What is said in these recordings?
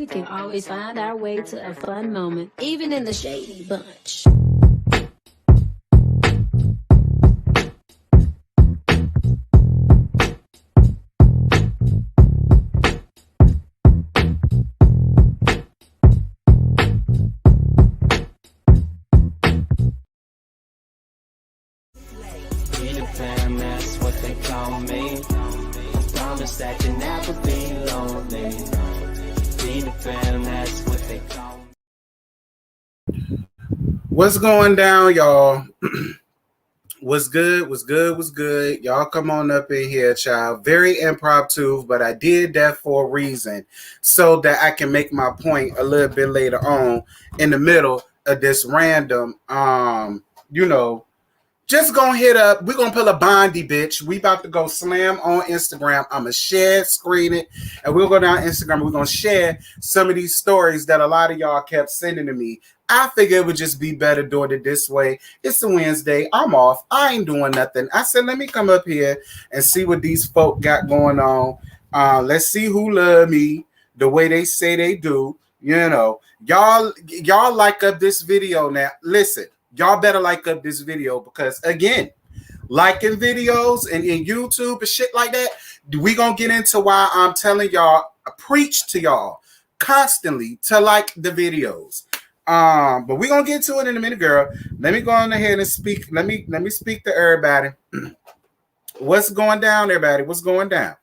we can always find our way to a fun moment, even in the shady bunch. That's what they call me. Promise that you never be lonely. Be the fam, that's what they call me. What's going down, y'all? What's good? What's good? What's good? Y'all come on up in here, child. Very impromptu, but I did that for a reason, so that I can make my point a little bit later on in the middle of this random, just gonna hit up. We're gonna pull a Bondy, bitch. We about to go slam on Instagram. I'm gonna share, screen it, and we'll go down Instagram. And we're gonna share some of these stories that a lot of y'all kept sending to me. I figured it would just be better doing it this way. It's a Wednesday. I'm off. I ain't doing nothing. I said, let me come up here and see what these folk got going on. Let's see who love me the way they say they do. You know, y'all like up this video now. Listen. Y'all better like up this video because, again, liking videos and in YouTube and shit like that, we going to get into why I'm telling y'all, preach to y'all constantly to like the videos. But we're going to get to it in a minute, girl. Let me go on ahead and speak. Let me speak to everybody. What's going down, everybody? What's going down?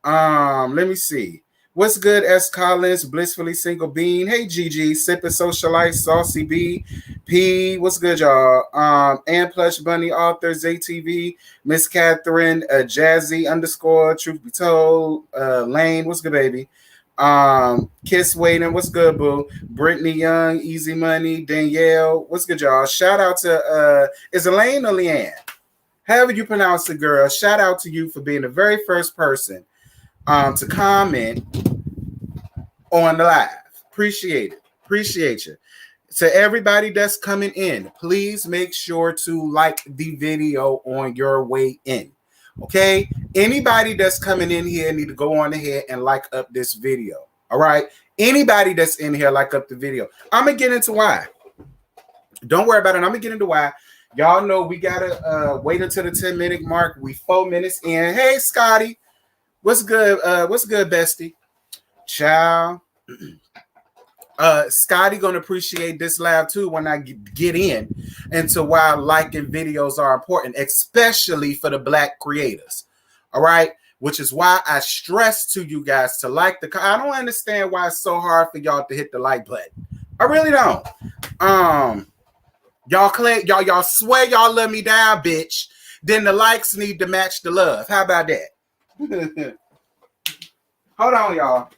Let me see. What's good, S. Collins, Blissfully Single Bean. Hey, Gigi, Sipping Socialite, Saucy B, P. What's good, y'all? And Plush Bunny, Author, ZTV, Miss Catherine, Jazzy _ Truth Be Told, Lane. What's good, baby? Kiss Waiting. What's good, boo? Brittany Young, Easy Money, Danielle. What's good, y'all? Shout out to is it Lane or Leanne? However you pronounce it, girl. Shout out to you for being the very first person to comment on the live. Appreciate it. Appreciate you. To everybody that's coming in, please make sure to like the video on your way in. Okay? Anybody that's coming in here need to go on ahead and like up this video. All right? Anybody that's in here, like up the video. I'm going to get into why. Don't worry about it. I'm going to get into why. Y'all know we got to wait until the 10-minute mark. We 4 minutes in. Hey, Scotty. What's good? What's good, bestie? Ciao. Scotty gonna appreciate this live too when I get in into why liking videos are important, especially for the Black creators. All right, which is why I stress to you guys to like the. I don't understand why it's so hard for y'all to hit the like button. I really don't. Y'all swear y'all love me down, bitch. Then the likes need to match the love. How about that? Hold on, y'all.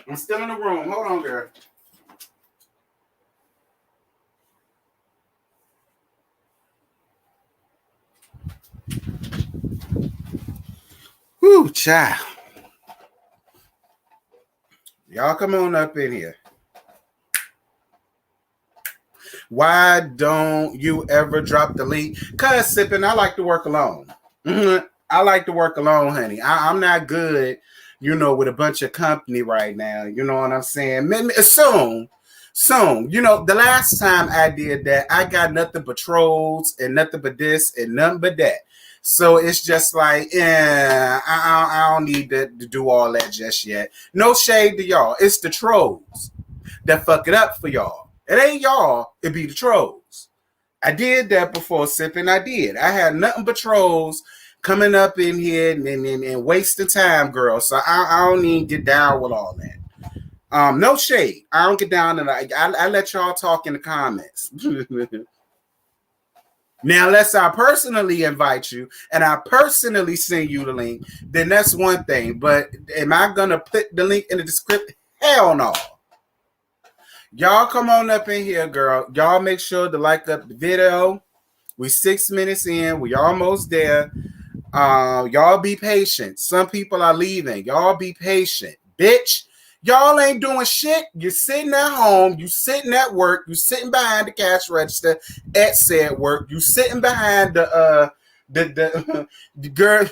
I'm still in the room. Hold on, girl. Whoo, child. Y'all come on up in here. Why don't you ever drop the link? Cause Sipping, I like to work alone. I like to work alone, honey. I'm not good, with a bunch of company right now. You know what I'm saying? Soon. The last time I did that, I got nothing but trolls and nothing but this and nothing but that. So it's just like, I don't need to do all that just yet. No shade to y'all. It's the trolls that fuck it up for y'all. It ain't y'all, it be the trolls. I did that before, Sipping. I did. I had nothing but trolls coming up in here and wasting time, girl. So I don't even get down with all that. No shade. I don't get down and I let y'all talk in the comments. Now, unless I personally invite you and I personally send you the link, then that's one thing. But am I going to put the link in the description? Hell no. Y'all come on up in here, girl. Y'all make sure to like up the video. We 6 minutes in. We almost there. Y'all be patient. Some people are leaving. Y'all be patient. Bitch, y'all ain't doing shit. You're sitting at home. You sitting at work. You sitting behind the cash register at said work. You sitting behind the The girl,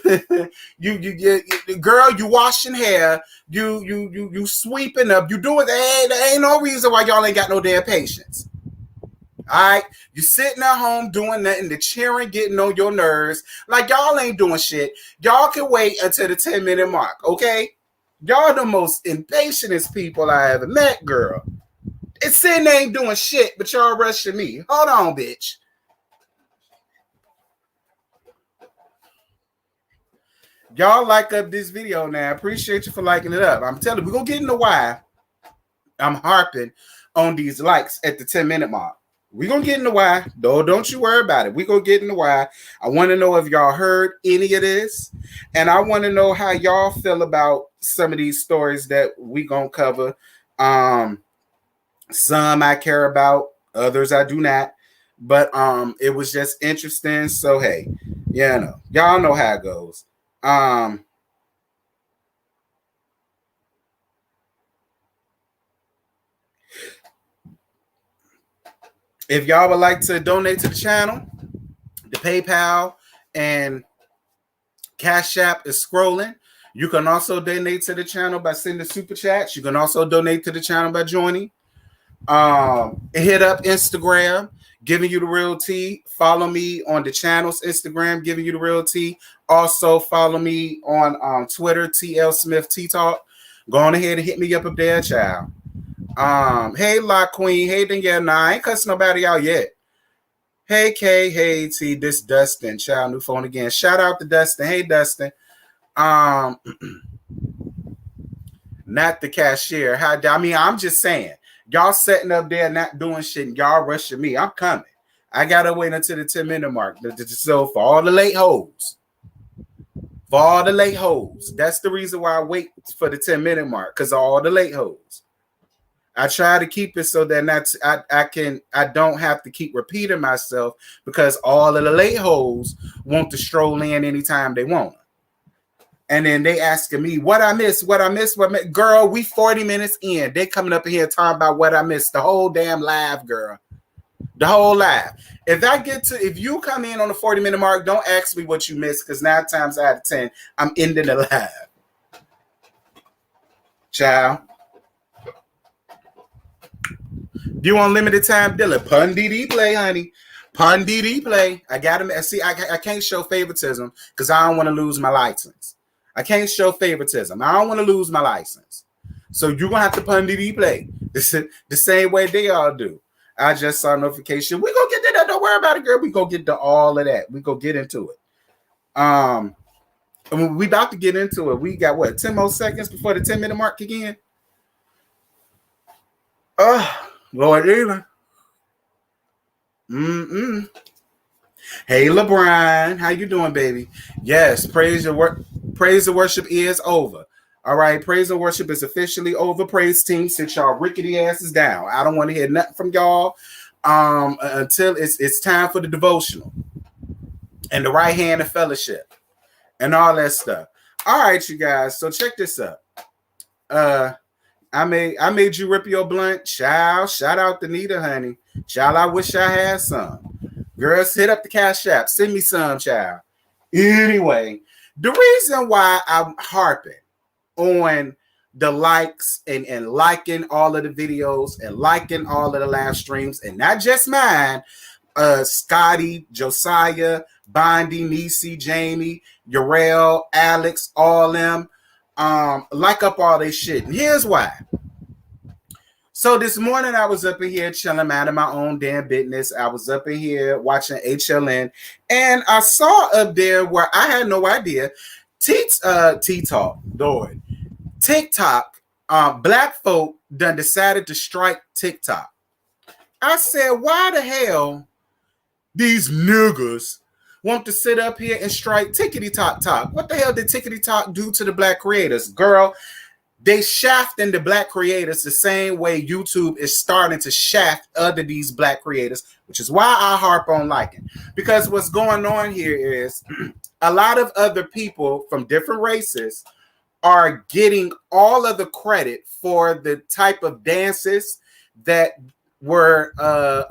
girl, you washing hair, you sweeping up, you doing. There ain't no reason why y'all ain't got no damn patience. All right, you sitting at home doing nothing, the cheering getting on your nerves, like y'all ain't doing shit. Y'all can wait until the 10-minute mark, okay? Y'all the most impatientest people I ever met, girl. It's saying they ain't doing shit, but y'all rushing me. Hold on, bitch. Y'all like up this video now. Appreciate you for liking it up. I'm telling you, we're going to get into why I'm harping on these likes at the 10-minute mark. We're going to get into why. Though, don't you worry about it. We're going to get into why. I want to know if y'all heard any of this. And I want to know how y'all feel about some of these stories that we going to cover. Some I care about. Others I do not. But it was just interesting. So, hey, y'all know how it goes. If y'all would like to donate to the channel, the PayPal and Cash App is scrolling. You can also donate to the channel by sending super chats. You can also donate to the channel by joining. Hit up Instagram, giving you the real tea. Follow me on the channel's Instagram, giving you the real tea. Also follow me on Twitter, tlsmittheatalk. Go on ahead and hit me up there, child. Hey La Queen, hey Danielle, nah, I ain't cussing nobody out yet. Hey Kay, hey T, this Dustin, child, new phone again. Shout out to Dustin. Hey Dustin. Not the cashier. I'm just saying, y'all sitting up there not doing shit and y'all rushing me. I'm coming. I gotta wait until the 10-minute mark. So for all the late hoes. That's the reason why I wait for the 10-minute mark, because of all the late hoes. I try to keep it so that I don't have to keep repeating myself, because all of the late hoes want to stroll in anytime they want. And then they asking me what I missed. Girl, we 40 minutes in. They coming up in here talking about what I missed. The whole damn live, girl. The whole live. If you come in on the 40-minute mark, don't ask me what you missed, because 9 times out of 10, I'm ending the live. Child. You want limited time dealer? Pun DD play, honey. Pun DD play. I got him. See, I can't show favoritism because I don't want to lose my license. I can't show favoritism. I don't want to lose my license. So you're gonna have to pun DD play the same way they all do. I just saw a notification. We gonna get to that. Don't worry about it, girl. We gonna get to all of that. We gonna get into it. We about to get into it. We got what, 10 more seconds before the 10-minute mark again. Lord Elon. Hey LeBron, how you doing, baby? Yes, praise and worship is over. All right, praise and worship is officially over. Praise team, sit y'all rickety asses down. I don't want to hear nothing from y'all until it's time for the devotional and the right hand of fellowship and all that stuff. All right, you guys. So check this out. I made you rip your blunt, child. Shout out to Nita, honey. Child, I wish I had some. Girls, hit up the Cash App. Send me some, child. Anyway, the reason why I'm harping on the likes and liking all of the videos and liking all of the live streams, and not just mine, Scotty, Josiah, Bondi, Nisi, Jamie, Urel, Alex, all them. Like up all this shit. And here's why. So this morning I was up in here chilling, out of my own damn business. I was up in here watching HLN, and I saw up there where I had no idea. TikTok, black folk done decided to strike TikTok. I said, why the hell these niggas want to sit up here and strike Tickety Talk? What the hell did Tickety Talk do to the black creators? Girl, they shafting the black creators the same way YouTube is starting to shaft these black creators, which is why I harp on liking. Because what's going on here is a lot of other people from different races are getting all of the credit for the type of dances that were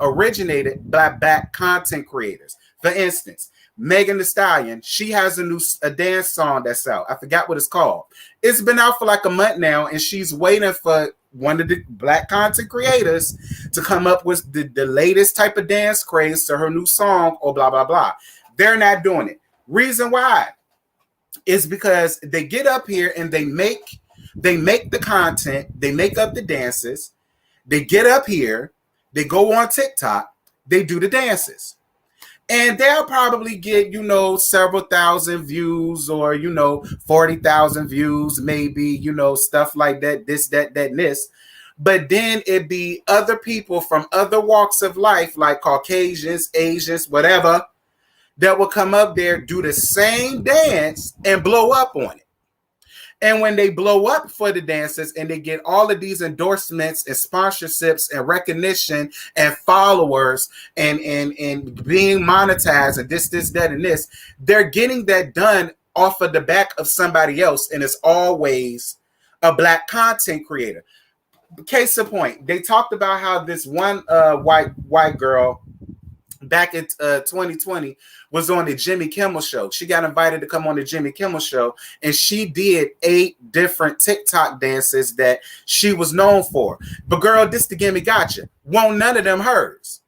originated by black content creators. For instance, Megan Thee Stallion, she has a dance song that's out. I forgot what it's called. It's been out for like a month now, and she's waiting for one of the black content creators to come up with the latest type of dance craze to her new song or blah, blah, blah. They're not doing it. Reason why is because they get up here and they make the content, they make up the dances, they get up here, they go on TikTok, they do the dances. And they'll probably get, several thousand views or, 40,000 views, maybe, stuff like that, this, that, and this. But then it'd be other people from other walks of life, like Caucasians, Asians, whatever, that will come up there, do the same dance and blow up on it. And when they blow up for the dances and they get all of these endorsements and sponsorships and recognition and followers and being monetized and this, that, and this, they're getting that done off of the back of somebody else. And it's always a black content creator. Case in point, they talked about how this one white girl back in 2020 was on the Jimmy Kimmel show. She got invited to come on the Jimmy Kimmel show, and she did 8 different TikTok dances that she was known for. But girl, this the gimme gotcha. Won't none of them hers.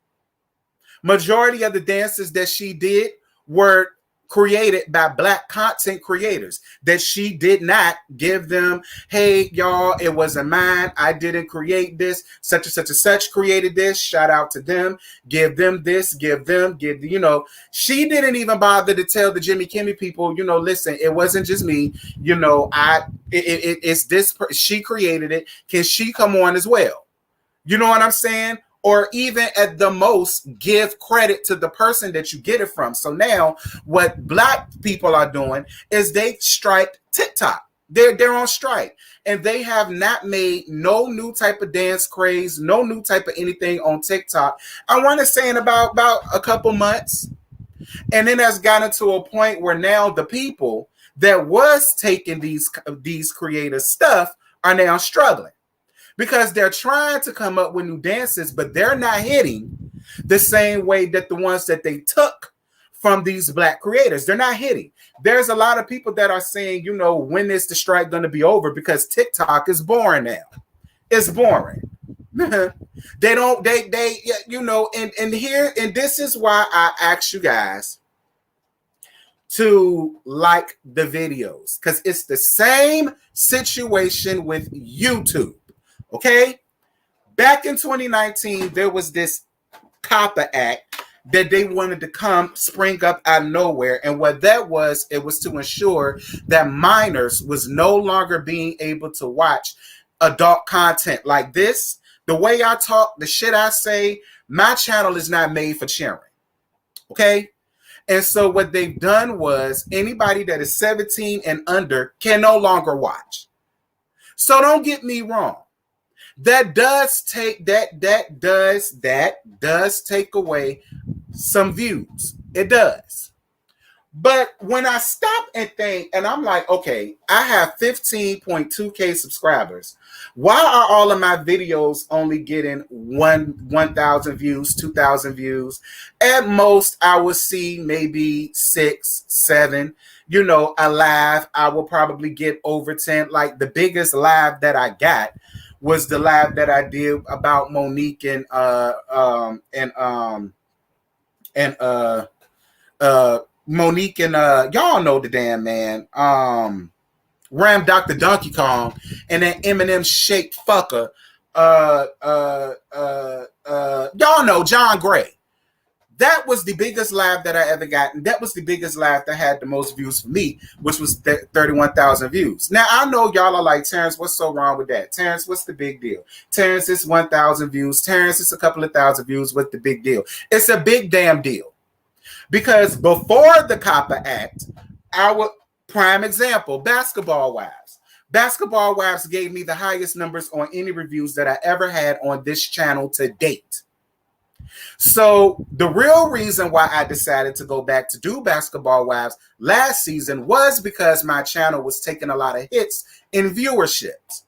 Majority of the dances that she did were created by black content creators that she did not give them, hey, y'all, it wasn't mine. I didn't create this. Such and such and such created this. Shout out to them. Give them this. She didn't even bother to tell the Jimmy Kimmel people, listen, it wasn't just me. It's this. She created it. Can she come on as well? You know what I'm saying? Or even at the most, give credit to the person that you get it from. So now what black people are doing is they strike TikTok. They're on strike. And they have not made no new type of dance craze, no new type of anything on TikTok. I want to say in about a couple months. And then that's gotten to a point where now the people that was taking these creative stuff are now struggling. Because they're trying to come up with new dances, but they're not hitting the same way that the ones that they took from these black creators. They're not hitting. There's a lot of people that are saying, when is the strike going to be over? Because TikTok is boring now. It's boring. And this is why I ask you guys to like the videos, because it's the same situation with YouTube. Okay, back in 2019, there was this COPPA Act that they wanted to come spring up out of nowhere. And what that was, it was to ensure that minors was no longer being able to watch adult content like this. The way I talk, the shit I say, my channel is not made for cheering. Okay. And so what they've done was anybody that is 17 and under can no longer watch. So don't get me wrong. That does take away some views. It does. But when I stop and think, and I'm like, okay, I have 15.2K subscribers. Why are all of my videos only getting 1,000 views, 2,000 views? At most, I will see maybe 6, 7. A live, I will probably get over 10. Like the biggest live that I got was the live that I did about Monique and Monique and y'all know the damn man, Ram Dr. Donkey Kong and that Eminem shaped fucker, y'all know John Gray. That was the biggest live that I ever got, and that was the biggest live that had the most views for me, which was 31,000 views. Now, I know y'all are like, Terrence, what's so wrong with that? Terrence, what's the big deal? Terrence, it's 1,000 views. Terrence, it's a couple of thousand views. What's the big deal? It's a big damn deal. Because before the COPPA Act, our prime example, Basketball Wives. Basketball Wives gave me the highest numbers on any reviews that I ever had on this channel to date. So the real reason why I decided to go back to do Basketball Wives last season was because my channel was taking a lot of hits in viewerships.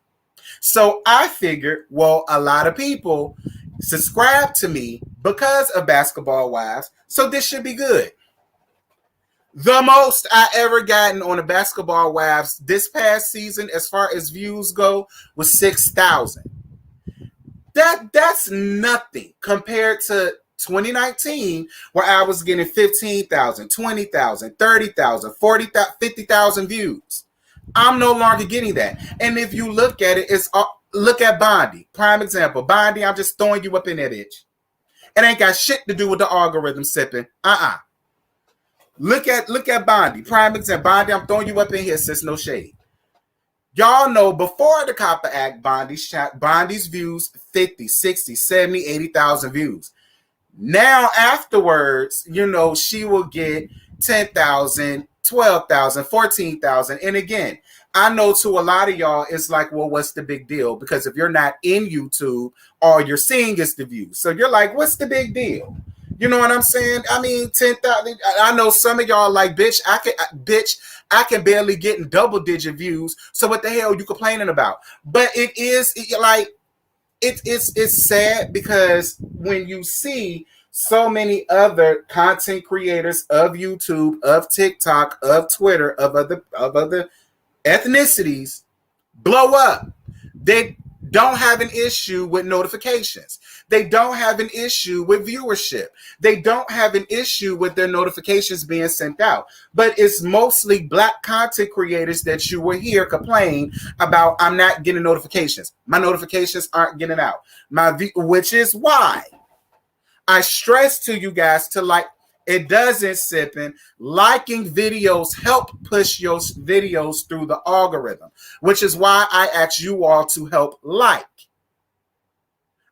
So I figured, well, a lot of people subscribe to me because of Basketball Wives, so this should be good. The most I ever gotten on the Basketball Wives this past season, as far as views go, was 6,000. That's nothing compared to 2019, where I was getting 15,000, 20,000, 30,000, 40,000, 50,000 views. I'm no longer getting that. And if you look at it, look at Bondi. Prime example. Bondi, I'm just throwing you up in that bitch. It ain't got shit to do with the algorithm sipping. Look at Bondi. Prime example. Bondi, I'm throwing you up in here, sis. No shade. Y'all know before the Copper Act, Bondi's views 50, 60, 70, 80,000 views. Now afterwards, she will get 10,000, 12,000, 14,000. And again, I know to a lot of y'all, it's like, well, what's the big deal? Because if you're not in YouTube, all you're seeing is the views. So you're like, what's the big deal? You know what I'm saying? I mean, 10,000. I know some of y'all like, bitch, I can barely get in double-digit views. So what the hell are you complaining about? But it's sad because when you see so many other content creators of YouTube, of TikTok, of Twitter, of other ethnicities blow up, they don't have an issue with notifications. They don't have an issue with viewership. They don't have an issue with their notifications being sent out. But it's mostly Black content creators that you will hear complain about, I'm not getting notifications. My notifications aren't getting out. Which is why I stress to you guys to like, it doesn't sipping. Liking videos help push your videos through the algorithm, which is why I ask you all to help like.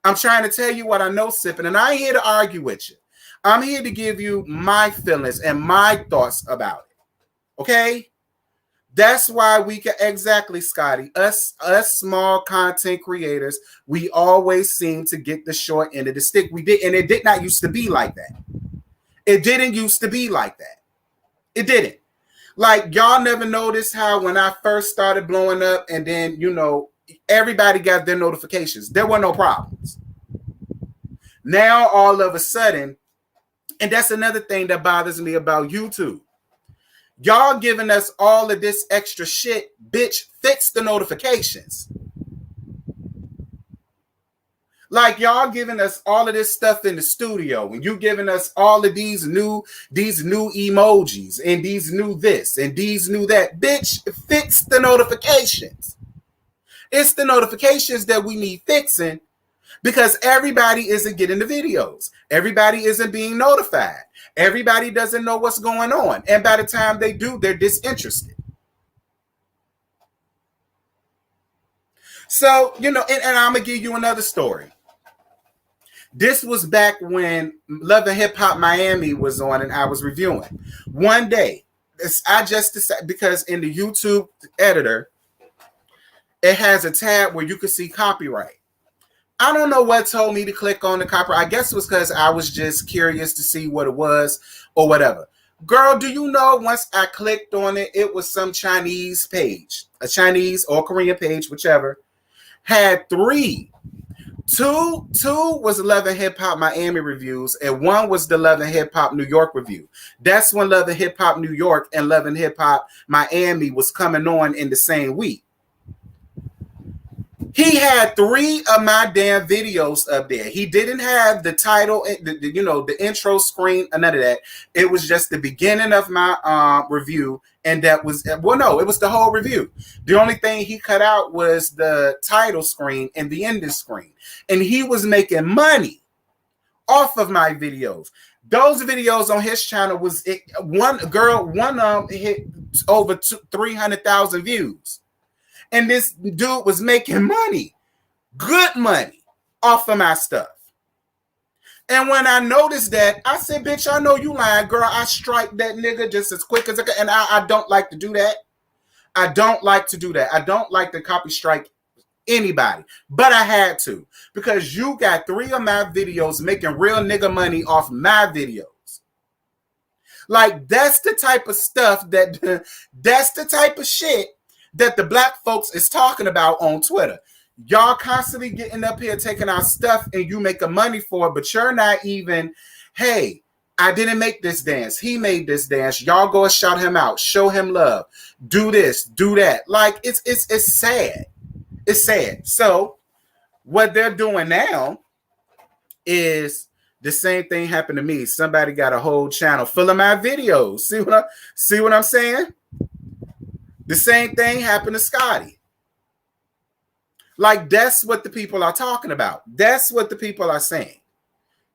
I'm trying to tell you what I know, sipping, and I ain't here to argue with you. I'm here to give you my feelings and my thoughts about it. Okay? That's why we can, exactly, Scotty, us small content creators, we always seem to get the short end of the stick. We did, and it did not used to be like that. It didn't used to be like that. It didn't. Like, y'all never noticed how when I first started blowing up and then, everybody got their notifications. There were no problems. Now, all of a sudden, and that's another thing that bothers me about YouTube. Y'all giving us all of this extra shit. Bitch, fix the notifications. Like, y'all giving us all of this stuff in the studio, and you giving us all of these new emojis and these new this and these new that. Bitch, fix the notifications. It's the notifications that we need fixing because everybody isn't getting the videos. Everybody isn't being notified. Everybody doesn't know what's going on. And by the time they do, they're disinterested. So, and I'm going to give you another story. This was back when Love and Hip Hop Miami was on and I was reviewing. One day, I just decided, because in the YouTube editor, it has a tab where you can see copyright. I don't know what told me to click on the copyright. I guess it was because I was just curious to see what it was or whatever. Girl, do you know once I clicked on it, it was some Chinese page, a Chinese or Korean page, whichever, had three. Two was Love and Hip Hop Miami reviews, and one was the Love and Hip Hop New York review. That's when Love and Hip Hop New York and Love and Hip Hop Miami was coming on in the same week. He had three of my damn videos up there. He didn't have the title, the intro screen, none of that. It was just the beginning of my review, and that was, it was the whole review. The only thing he cut out was the title screen and the ending screen. And he was making money off of my videos. Those videos on his channel was one hit over 300,000 views. And this dude was making money, good money, off of my stuff. And when I noticed that, I said, bitch, I know you lying, girl. I strike that nigga just as quick as I can. And I don't like to do that. I don't like to do that. I don't like to copy strike anybody. But I had to. Because you got three of my videos making real nigga money off my videos. Like, that's the type of stuff that's the type of shit that the black folks is talking about on Twitter. Y'all constantly getting up here taking our stuff and you making money for it, but you're not even, hey, I didn't make this dance. He made this dance. Y'all go and shout him out. Show him love. Do this. Do that. Like, it's sad. It's sad. So what they're doing now is the same thing happened to me. Somebody got a whole channel full of my videos. See what I'm saying? The same thing happened to Scotty. Like, that's what the people are talking about. That's what the people are saying.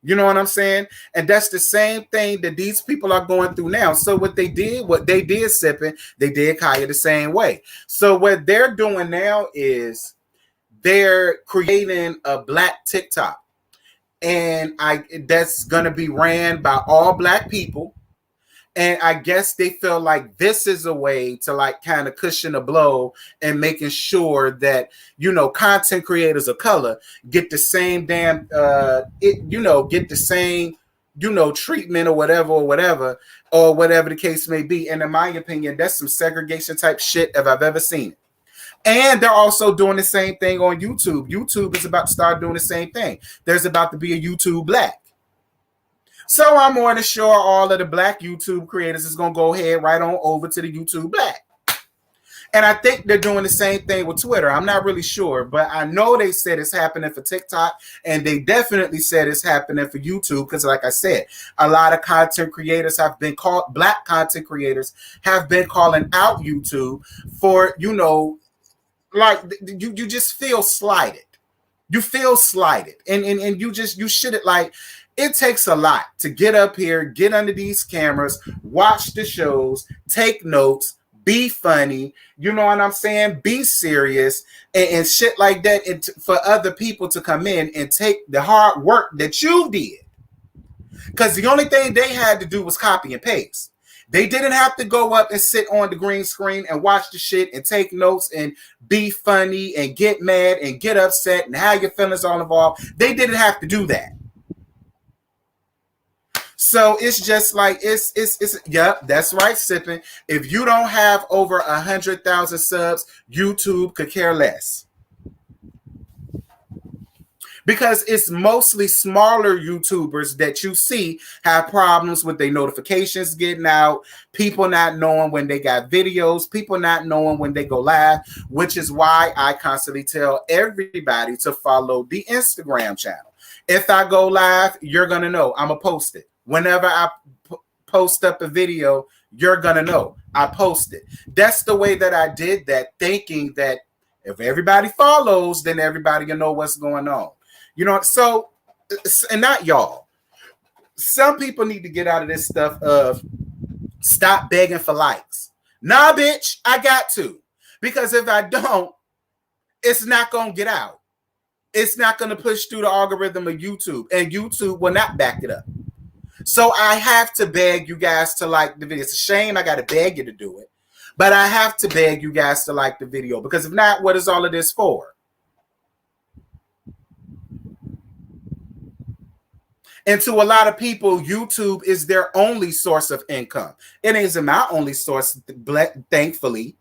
You know what I'm saying? And that's the same thing that these people are going through now. So what they did sipping, they did Kaya the same way. So what they're doing now is they're creating a black TikTok. And that's gonna be ran by all black people. And I guess they feel like this is a way to like kind of cushion the blow and making sure that, you know, content creators of color get the same damn, get the same, treatment or whatever the case may be. And in my opinion, that's some segregation type shit if I've ever seen it. And they're also doing the same thing on YouTube. YouTube is about to start doing the same thing. There's about to be a YouTube Black. So I'm more than sure all of the black YouTube creators is going to go ahead right on over to the YouTube Black. And I think they're doing the same thing with Twitter. I'm not really sure, but I know they said it's happening for TikTok, and they definitely said it's happening for YouTube because, like I said, a lot of content creators have been called, black content creators have been calling out YouTube for, like you just feel slighted. You feel slighted. And you shouldn't, like, it takes a lot to get up here, get under these cameras, watch the shows, take notes, be funny, you know what I'm saying? Be serious and shit like that, and for other people to come in and take the hard work that you did. Because the only thing they had to do was copy and paste. They didn't have to go up and sit on the green screen and watch the shit and take notes and be funny and get mad and get upset and have your feelings all involved. They didn't have to do that. So it's just like, yep, that's right, sipping. If you don't have over 100,000 subs, YouTube could care less. Because it's mostly smaller YouTubers that you see have problems with their notifications getting out, people not knowing when they got videos, people not knowing when they go live, which is why I constantly tell everybody to follow the Instagram channel. If I go live, you're going to know. I'm going to post it. Whenever I post up a video, you're going to know. I post it. That's the way that I did that, thinking that if everybody follows, then everybody will know what's going on. So, and not y'all. Some people need to get out of this stuff of stop begging for likes. Nah, bitch, I got to. Because if I don't, it's not going to get out. It's not going to push through the algorithm of YouTube. And YouTube will not back it up. So I have to beg you guys to like the video. It's a shame I got to beg you to do it. But I have to beg you guys to like the video. Because if not, what is all of this for? And to a lot of people, YouTube is their only source of income. It isn't my only source, thankfully.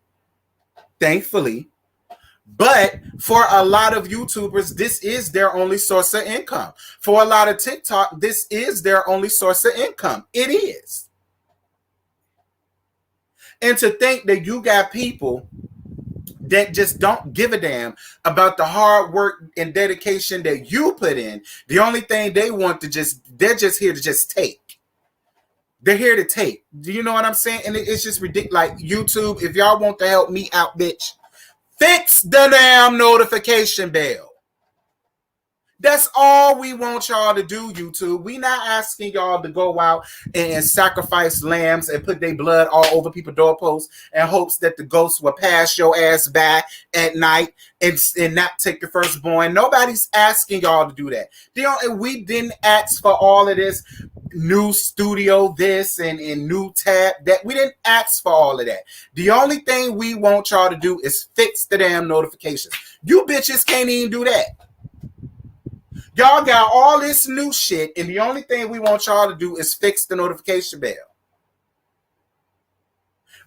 But for a lot of YouTubers, this is their only source of income. For a lot of TikTok, this is their only source of income. It is. And to think that you got people that just don't give a damn about the hard work and dedication that you put in. The only thing they want to they're just here to just take. They're here to take. Do you know what I'm saying? And it's just ridiculous. Like, YouTube, if y'all want to help me out, bitch, fix the damn notification bell. That's all we want y'all to do, YouTube. We not asking y'all to go out and sacrifice lambs and put their blood all over people's doorposts in hopes that the ghosts will pass your ass by at night and not take the firstborn. Nobody's asking y'all to do that. We didn't ask for all of this new studio, this and new tab. That we didn't ask for all of that. The only thing we want y'all to do is fix the damn notifications. You bitches can't even do that. Y'all got all this new shit, and the only thing we want y'all to do is fix the notification bell.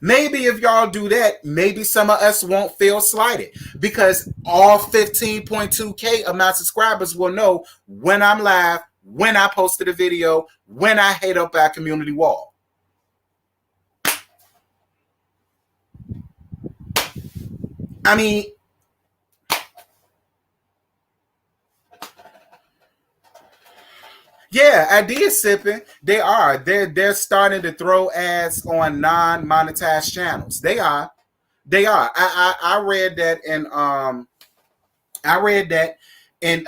Maybe if y'all do that, maybe some of us won't feel slighted, because all 15.2K of my subscribers will know when I'm live, when I posted a video, when I hit up our community wall. I mean, yeah, idea sipping. They are. They're starting to throw ads on non-monetized channels. They are. They are. I read that in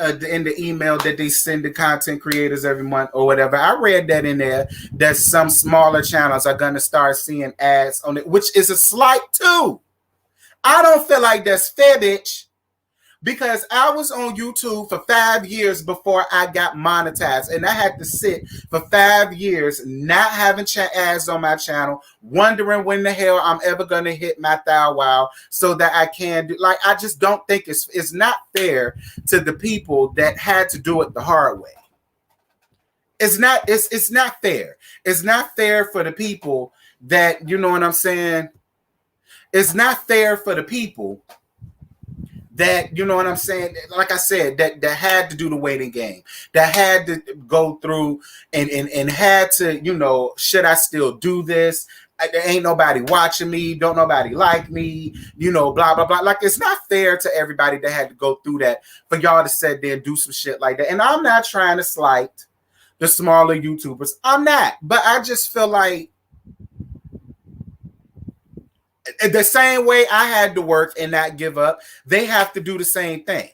the email that they send to content creators every month or whatever. I read that in there that some smaller channels are going to start seeing ads on it, which is a slight too. I don't feel like that's fair, bitch. Because I was on YouTube for 5 years before I got monetized. And I had to sit for 5 years not having ads on my channel, wondering when the hell I'm ever going to hit my thou wow so that I can do. Like, I just don't think it's not fair to the people that had to do it the hard way. It's not fair. It's not fair for the people that, you know what I'm saying? It's not fair for the people that, you know what I'm saying, like I said, that had to do the waiting game, that had to go through and had to, you know, should I still do this? There ain't nobody watching me, don't nobody like me, you know, blah, blah, blah. Like, it's not fair to everybody that had to go through that for y'all to sit there and do some shit like that. And I'm not trying to slight the smaller YouTubers. I'm not. But I just feel like the same way I had to work and not give up, they have to do the same thing.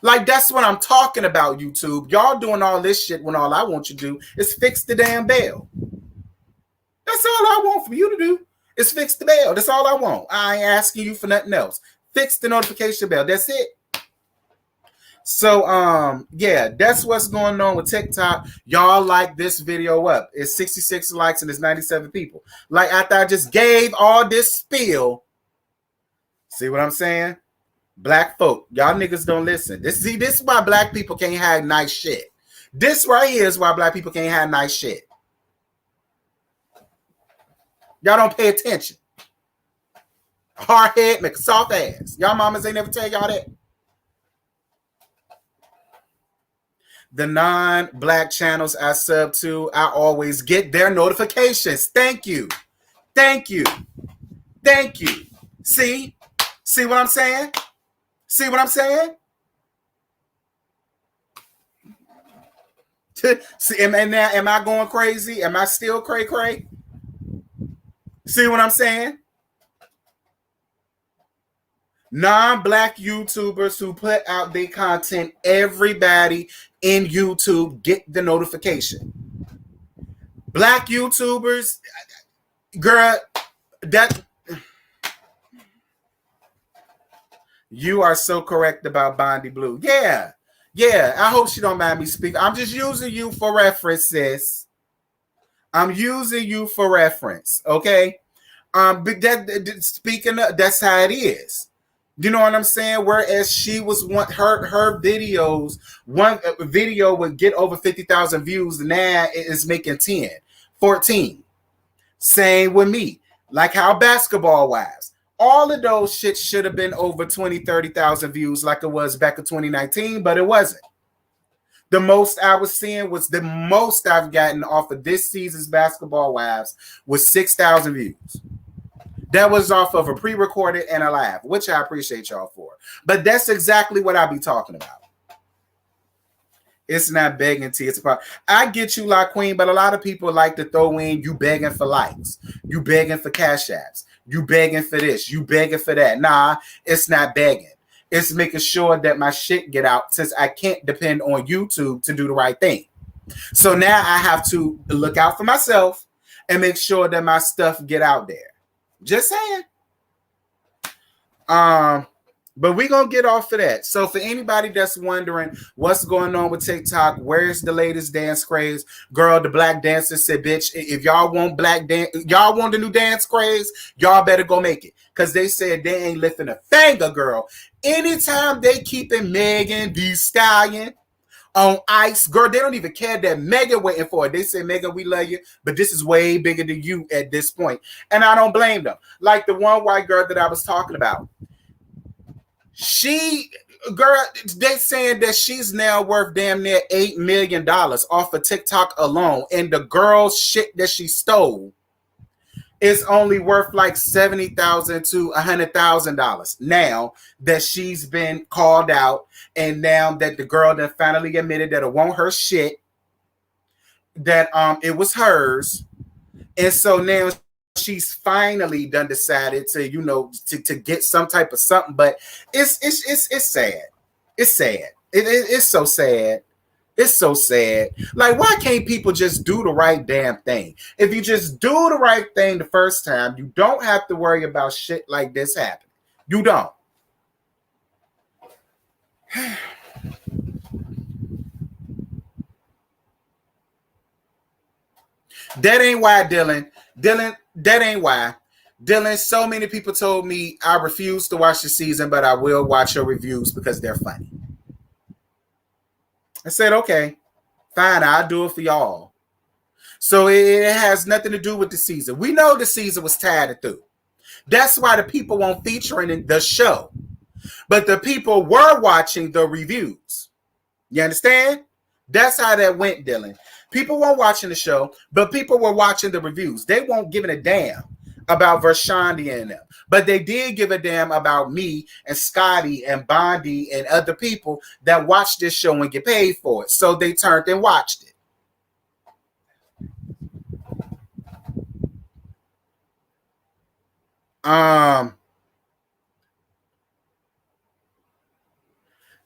Like, that's what I'm talking about, YouTube. Y'all doing all this shit when all I want you to do is fix the damn bell. That's all I want for you to do is fix the bell. That's all I want. I ain't asking you for nothing else. Fix the notification bell. That's it. So, yeah, that's what's going on with TikTok. Y'all like this video up. It's 66 likes and it's 97 people. Like, after I just gave all this spiel, see what I'm saying? Black folk, y'all niggas don't listen. This is why black people can't have nice shit. This right here is why black people can't have nice shit. Y'all don't pay attention. Hard head, make a soft ass. Y'all mamas ain't never tell y'all that. The non-black channels I sub to, I always get their notifications. Thank you. Thank you. Thank you. See? See what I'm saying? See what I'm saying? See, am I going crazy? Am I still cray-cray? See what I'm saying? Non-black YouTubers who put out their content, everybody in YouTube get the notification. Black YouTubers, girl, that you are so correct about Bondi Blue. Yeah. I hope she don't mind me speaking. I'm just using you for reference, sis. I'm using you for reference, okay? But speaking of, that's how it is. You know what I'm saying? Whereas she was her videos, one video would get over 50,000 views. Now it is making 10, 14. Same with me. Like how Basketball Wives. All of those shit should have been over 20, 30,000 views like it was back in 2019, but it wasn't. The most I was seeing was the most I've gotten off of this season's Basketball Wives was 6,000 views. That was off of a pre-recorded and a live, which I appreciate y'all for. But that's exactly what I be talking about. It's not begging, T. It's about, I get you, La Queen, but a lot of people like to throw in you begging for likes. You begging for cash apps. You begging for this. You begging for that. Nah, it's not begging. It's making sure that my shit get out since I can't depend on YouTube to do the right thing. So now I have to look out for myself and make sure that my stuff get out there. Just saying. But we're going to get off of that. So for anybody that's wondering what's going on with TikTok, where's the latest dance craze? Girl, the black dancers said, bitch, if y'all want y'all want the new dance craze, y'all better go make it. Because they said they ain't lifting a finger, girl. Anytime they keeping Megan Thee Stallion on ice, girl, they don't even care that Megan waiting for it. They say, Megan, we love you, but this is way bigger than you at this point. And I don't blame them. Like the one white girl that I was talking about. She, girl, they saying that she's now worth damn near $8 million off of TikTok alone, and the girl's shit that she stole is only worth like $70,000 to $100,000. Now that she's been called out, and now that the girl that finally admitted that it won't her shit, that it was hers, and so now she's finally done decided to, you know, to get some type of something. But it's sad. It's sad. It's so sad. It's so sad. Like, why can't people just do the right damn thing? If you just do the right thing the first time, you don't have to worry about shit like this happening. You don't. That ain't why, Dylan. That ain't why. Dylan, so many people told me I refuse to watch the season, but I will watch your reviews because they're funny. I said, okay, fine, I'll do it for y'all. So it has nothing to do with the season. We know the season was tied through. That's why the people won't feature in the show. But the people were watching the reviews. You understand? That's how that went, Dylan. People weren't watching the show, but people were watching the reviews. They won't give a damn about Vershandi and them. But they did give a damn about me and Scotty and Bondi and other people that watch this show and get paid for it. So they turned and watched it.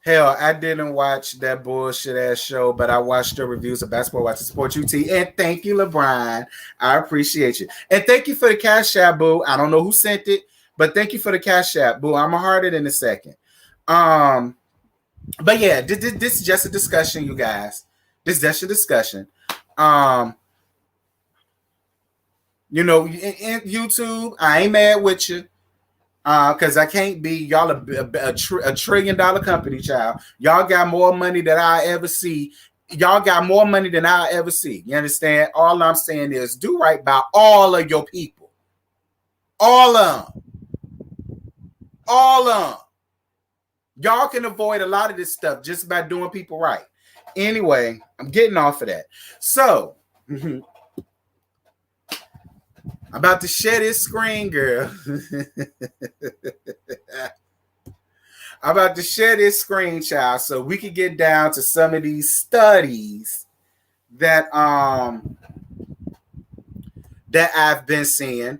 Hell, I didn't watch that bullshit ass show, but I watched the reviews of Basketball Watch Support UT. And thank you, LeBron. I appreciate you. And thank you for the Cash App, boo. I don't know who sent it, but thank you for the Cash App, boo. I'm gonna heart it in a second. But yeah, this is just a discussion, you guys. This is just a discussion. You know, in YouTube, I ain't mad with you. Because I can't be y'all a $1 trillion company, child. Y'all got more money than I ever see. Y'all got more money than I ever see. You understand? All I'm saying is do right by all of your people. All of them. All of them. Y'all can avoid a lot of this stuff just by doing people right. Anyway, I'm getting off of that. So, I'm about to share this screen, girl. I'm about to share this screen, child, so we can get down to some of these studies that that I've been seeing.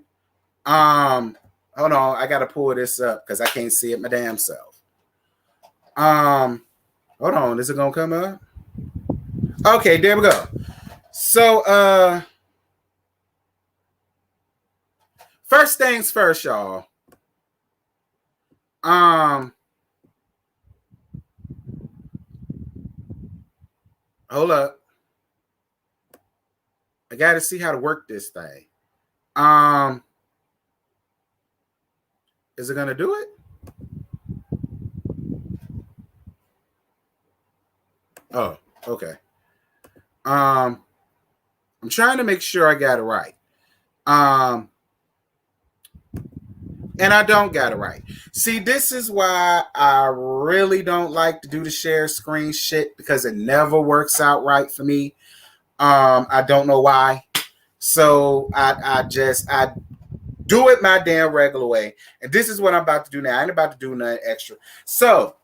Hold on, I gotta pull this up because I can't see it my damn self. Hold on, is it gonna come up? Okay, there we go. So first things first, y'all. Hold up. I gotta see how to work this thing. Is it gonna do it? Oh, okay. I'm trying to make sure I got it right. And I don't got it right. See, this is why I really don't like to do the share screen shit because it never works out right for me. I don't know why. So I do it my damn regular way. And this is what I'm about to do now. I ain't about to do nothing extra. So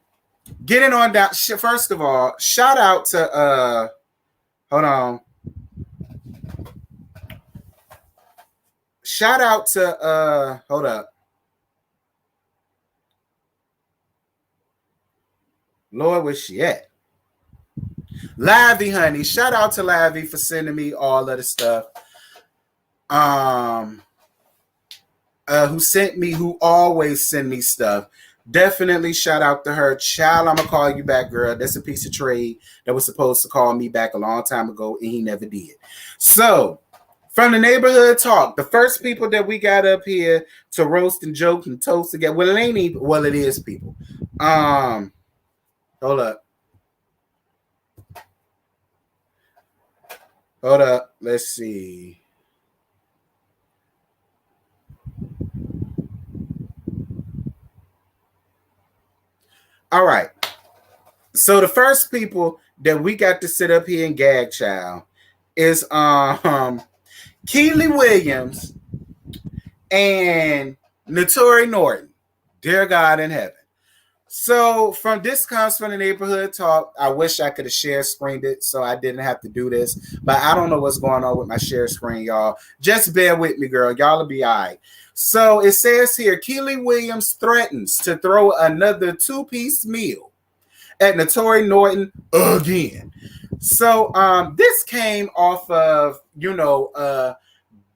getting on down. First of all, shout out to hold on. Shout out to hold up. Lord, where's she at? Livy, honey. Shout out to Livy for sending me all of the stuff. Who always send me stuff. Definitely shout out to her. Child, I'm gonna call you back, girl. That's a piece of trade that was supposed to call me back a long time ago, and he never did. So, from the neighborhood talk, the first people that we got up here to roast and joke and toast together. Well, it ain't even, well, it is people. Hold up. Hold up. Let's see. All right. So the first people that we got to sit up here and gag, child, is Kiely Williams and Naturi Naughton. Dear God in heaven. So from this comes from the neighborhood talk. I wish I could have share screened it so I didn't have to do this. But I don't know what's going on with my share screen, y'all. Just bear with me, girl. Y'all will be all right. So it says here, Kiely Williams threatens to throw another two-piece meal at Naturi Naughton again. So this came off of,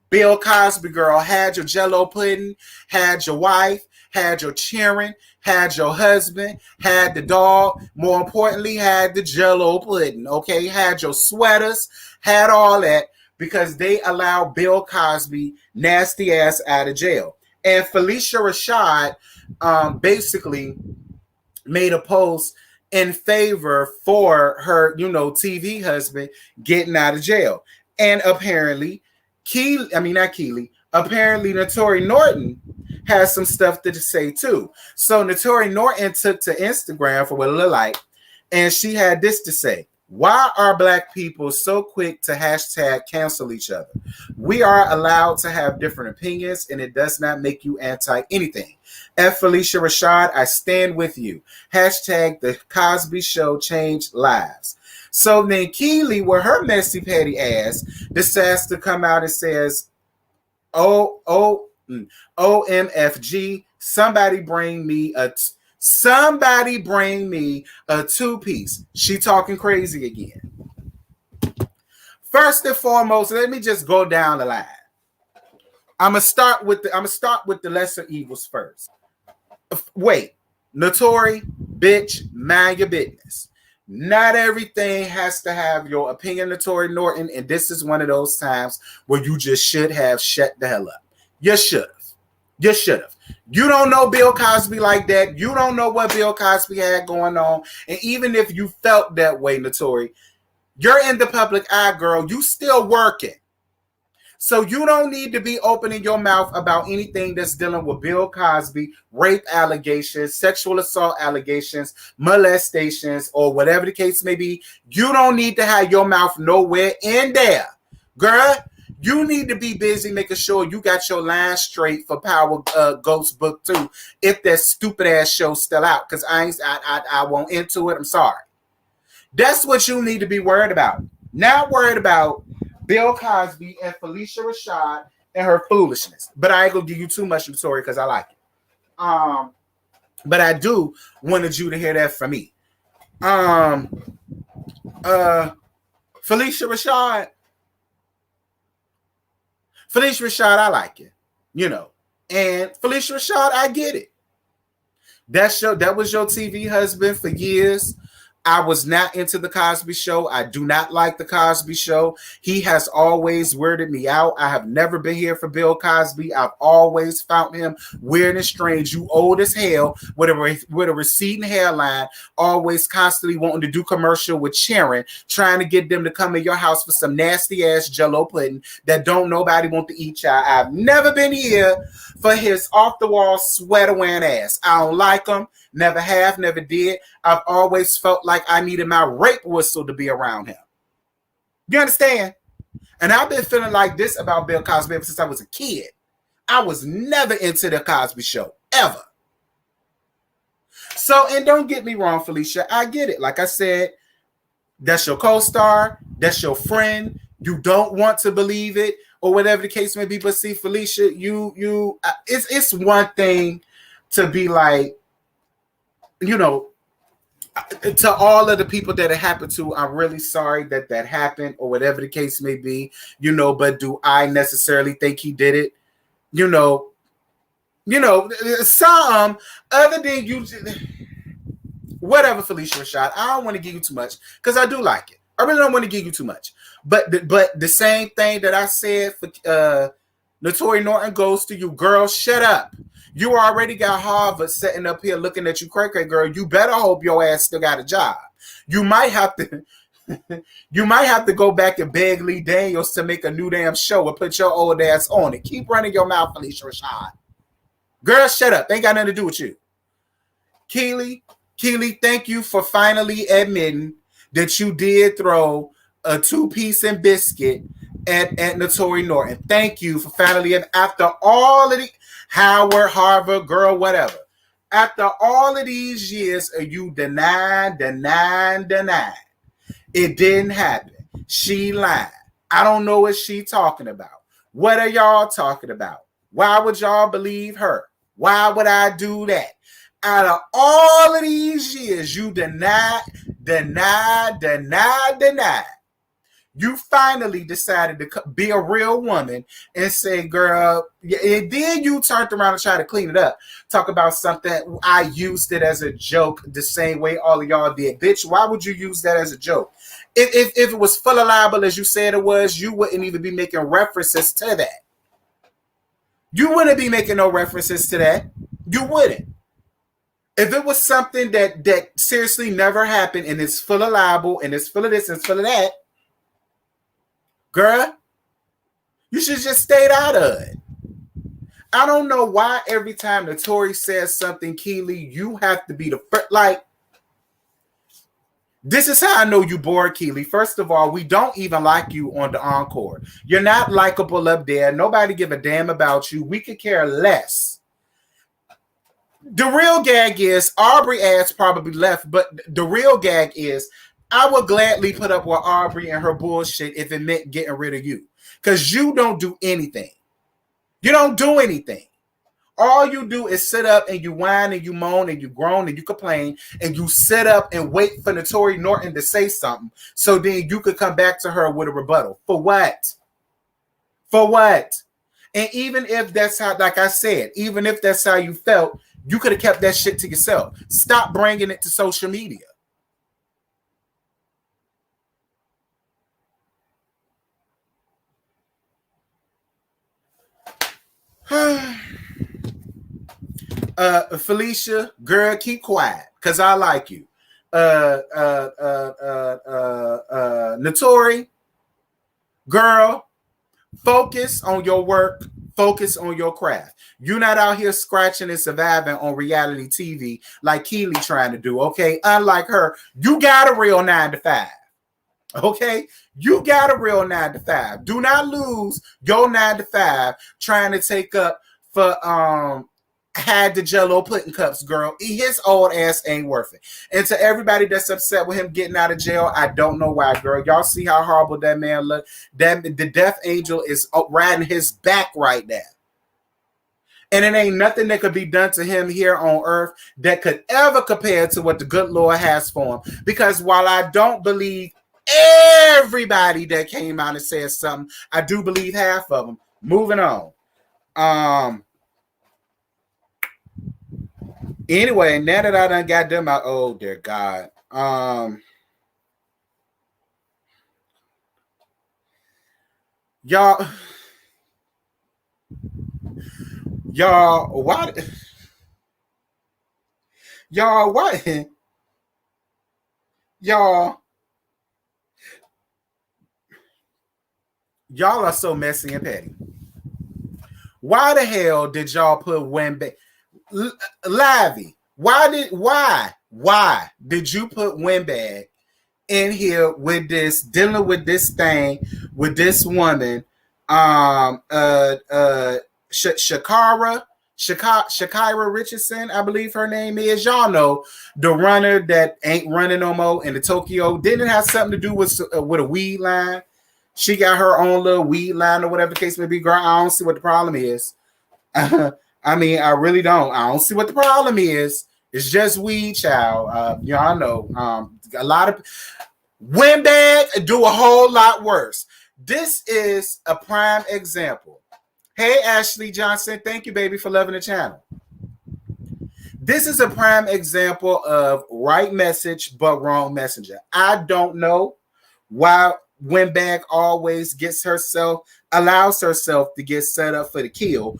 Bill Cosby, girl, had your Jell-O pudding, had your wife, had your cheering, had your husband, had the dog, more importantly, had the Jell-O pudding, okay? Had your sweaters, had all that, because they allowed Bill Cosby nasty ass out of jail. And Felicia Rashad basically made a post in favor for her, TV husband getting out of jail. And apparently, apparently Naturi Naughton has some stuff to say too. So Naturi Naughton took to Instagram for what it looked like, and she had this to say: why are Black people so quick to hashtag cancel each other? We are allowed to have different opinions, and it does not make you anti anything. F. Felicia Rashad, I stand with you. Hashtag the Cosby Show changed lives. So then Kiely, with her messy patty ass, decides to come out and says, OMFG, somebody bring me a two-piece. She talking crazy again. First and foremost, let me just go down the line. I'm gonna start with the lesser evils first. Wait, Naturi, bitch, mind your business. Not everything has to have your opinion, Naturi Naughton, and this is one of those times where you just should have shut the hell up. You should have. You should have. You don't know Bill Cosby like that. You don't know what Bill Cosby had going on. And even if you felt that way, Naturi, you're in the public eye, girl. You still working. So you don't need to be opening your mouth about anything that's dealing with Bill Cosby, rape allegations, sexual assault allegations, molestations, or whatever the case may be. You don't need to have your mouth nowhere in there. Girl, you need to be busy making sure you got your line straight for Power Ghost Book 2 if that stupid ass show's still out, because I won't into it. I'm sorry. That's what you need to be worried about. Not worried about Bill Cosby and Felicia Rashad and her foolishness. But I ain't gonna give you too much, Naturi, because I like it. But I do wanted you to hear that from me. Felicia Rashad, I like it. And Felicia Rashad, I get it. That was your TV husband for years. I was not into the Cosby Show. I do not like the Cosby Show. He has always weirded me out. I have never been here for Bill Cosby. I've always found him weird and strange. You old as hell with a receding hairline, always constantly wanting to do commercial with Sharon, trying to get them to come in your house for some nasty ass Jell-O pudding that don't nobody want to eat, y'all. I've never been here for his off the wall sweater wearing ass. I don't like him. Never have, never did. I've always felt like I needed my rape whistle to be around him. You understand? And I've been feeling like this about Bill Cosby ever since I was a kid. I was never into the Cosby Show, ever. So, and don't get me wrong, Felicia, I get it. Like I said, that's your co-star, that's your friend. You don't want to believe it, or whatever the case may be. But see, Felicia, it's one thing to be like, to all of the people that it happened to, I'm really sorry that happened, or whatever the case may be, but do I necessarily think he did it? Some other than you, whatever, Felicia Rashad, I don't want to give you too much because I do like it. I really don't want to give you too much. But the same thing that I said for Naturi Naughton goes to you. Girl, shut up. You already got Harvard sitting up here looking at you cray-cray, girl. You better hope your ass still got a job. You might have to go back and beg Lee Daniels to make a new damn show and put your old ass on it. Keep running your mouth, Felicia Rashad. Girl, shut up. They ain't got nothing to do with you. Kiely, Kiely, thank you for finally admitting that you did throw a 2-piece and biscuit at Naturi Naughton. Thank you for finally, after all of the Howard, Harvard, girl, whatever. After all of these years of you denying, it didn't happen. She lied. I don't know what she talking about. What are y'all talking about? Why would y'all believe her? Why would I do that? Out of all of these years, you denied. You finally decided to be a real woman and say, girl, and then you turned around and tried to clean it up. Talk about something, I used it as a joke the same way all of y'all did. Bitch, why would you use that as a joke? If it was full of libel as you said it was, you wouldn't even be making references to that. You wouldn't be making no references to that. You wouldn't. If it was something that seriously never happened and it's full of libel and it's full of this and it's full of that, girl, you should just stayed out of it. I don't know why every time Naturi says something, Kiely, you have to be the first. Like, this is how I know you bored, Kiely. First of all, we don't even like you on the Encore. You're not likable up there. Nobody give a damn about you. We could care less. The real gag is Aubrey ass probably left, but the real gag is I would gladly put up with Aubrey and her bullshit if it meant getting rid of you. Because you don't do anything. You don't do anything. All you do is sit up and you whine and you moan and you groan and you complain and you sit up and wait for Naturi Naughton to say something so then you could come back to her with a rebuttal. For what? For what? And even if that's how, like I said, even if that's how you felt, you could have kept that shit to yourself. Stop bringing it to social media. Felicia, girl, keep quiet, cause I like you. Naturi, girl, focus on your work, focus on your craft. You're not out here scratching and surviving on reality TV like Kiely trying to do, okay? Unlike her, you got a real 9 to 5. Okay, you got a real 9 to 5. Do not lose your 9 to 5 trying to take up for had the Jello pudding cups, girl. His old ass ain't worth it. And to everybody that's upset with him getting out of jail, I don't know why, girl. Y'all see how horrible that man look? That the death angel is riding his back right now. And it ain't nothing that could be done to him here on earth that could ever compare to what the good Lord has for him. Because while I don't believe everybody that came out and said something, I do believe half of them. Moving on. Anyway, now that I done got them out, oh dear God. Y'all, why? Y'all, what? Y'all are so messy and petty. Why the hell did y'all put Windbag? Lively, why did you put Windbag in here with this, dealing with this thing with this woman, Shakira Richardson, I believe her name is. Y'all know the runner that ain't running no more in the Tokyo. Didn't it have something to do with a weed line? She got her own little weed line or whatever the case may be. Girl, I don't see what the problem is. I mean, I really don't. I don't see what the problem is. It's just weed, child. Y'all know. A lot of Windbag do a whole lot worse. This is a prime example. Hey, Ashley Johnson, thank you, baby, for loving the channel. This is a prime example of right message but wrong messenger. I don't know why Windbag always allows herself to get set up for the kill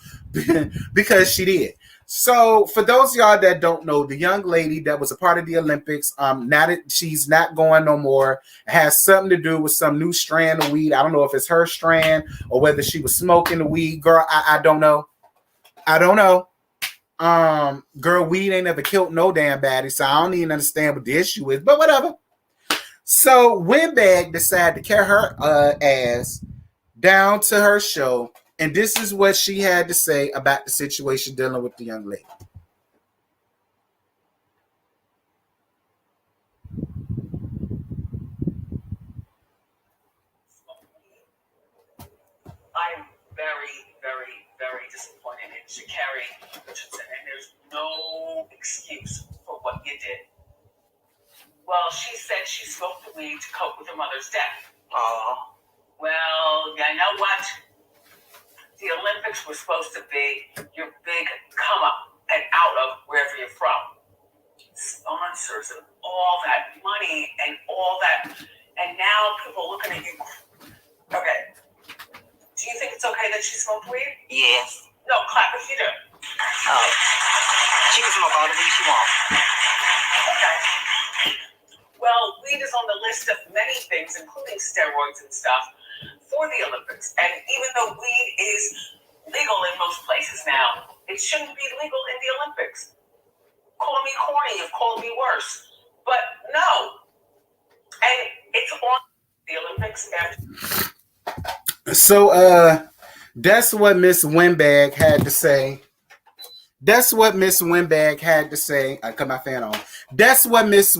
because she did. So for those of y'all that don't know, the young lady that was a part of the Olympics, now that she's not going no more, has something to do with some new strand of weed. I don't know if it's her strand or whether she was smoking the weed. Girl, I don't know. Girl, weed ain't never killed no damn baddie, so I don't even understand what the issue is, but whatever. So Windbag decided to carry her ass down to her show, and this is what she had to say about the situation dealing with the young lady. I'm very, very, very disappointed in Sha'Carri Richardson, and there's no excuse for what you did. Well, she said she smoked the weed to cope with her mother's death. Oh. Well, you know what? The Olympics were supposed to be your big come up and out of wherever you're from. Sponsors and all that money and all that. And now people are looking at you. Okay. Do you think it's okay that she smoked weed? Yes. No, clap if you do. Oh. She can smoke all the weed she wants. Okay. Well, weed is on the list of many things, including steroids and stuff, for the Olympics. And even though weed is legal in most places now, it shouldn't be legal in the Olympics. Call me corny, you've called me worse. But no. And it's on the Olympics after. So that's what Miss Windbag had to say. That's what Miss Windbag had to say. I cut my fan on. That's what Miss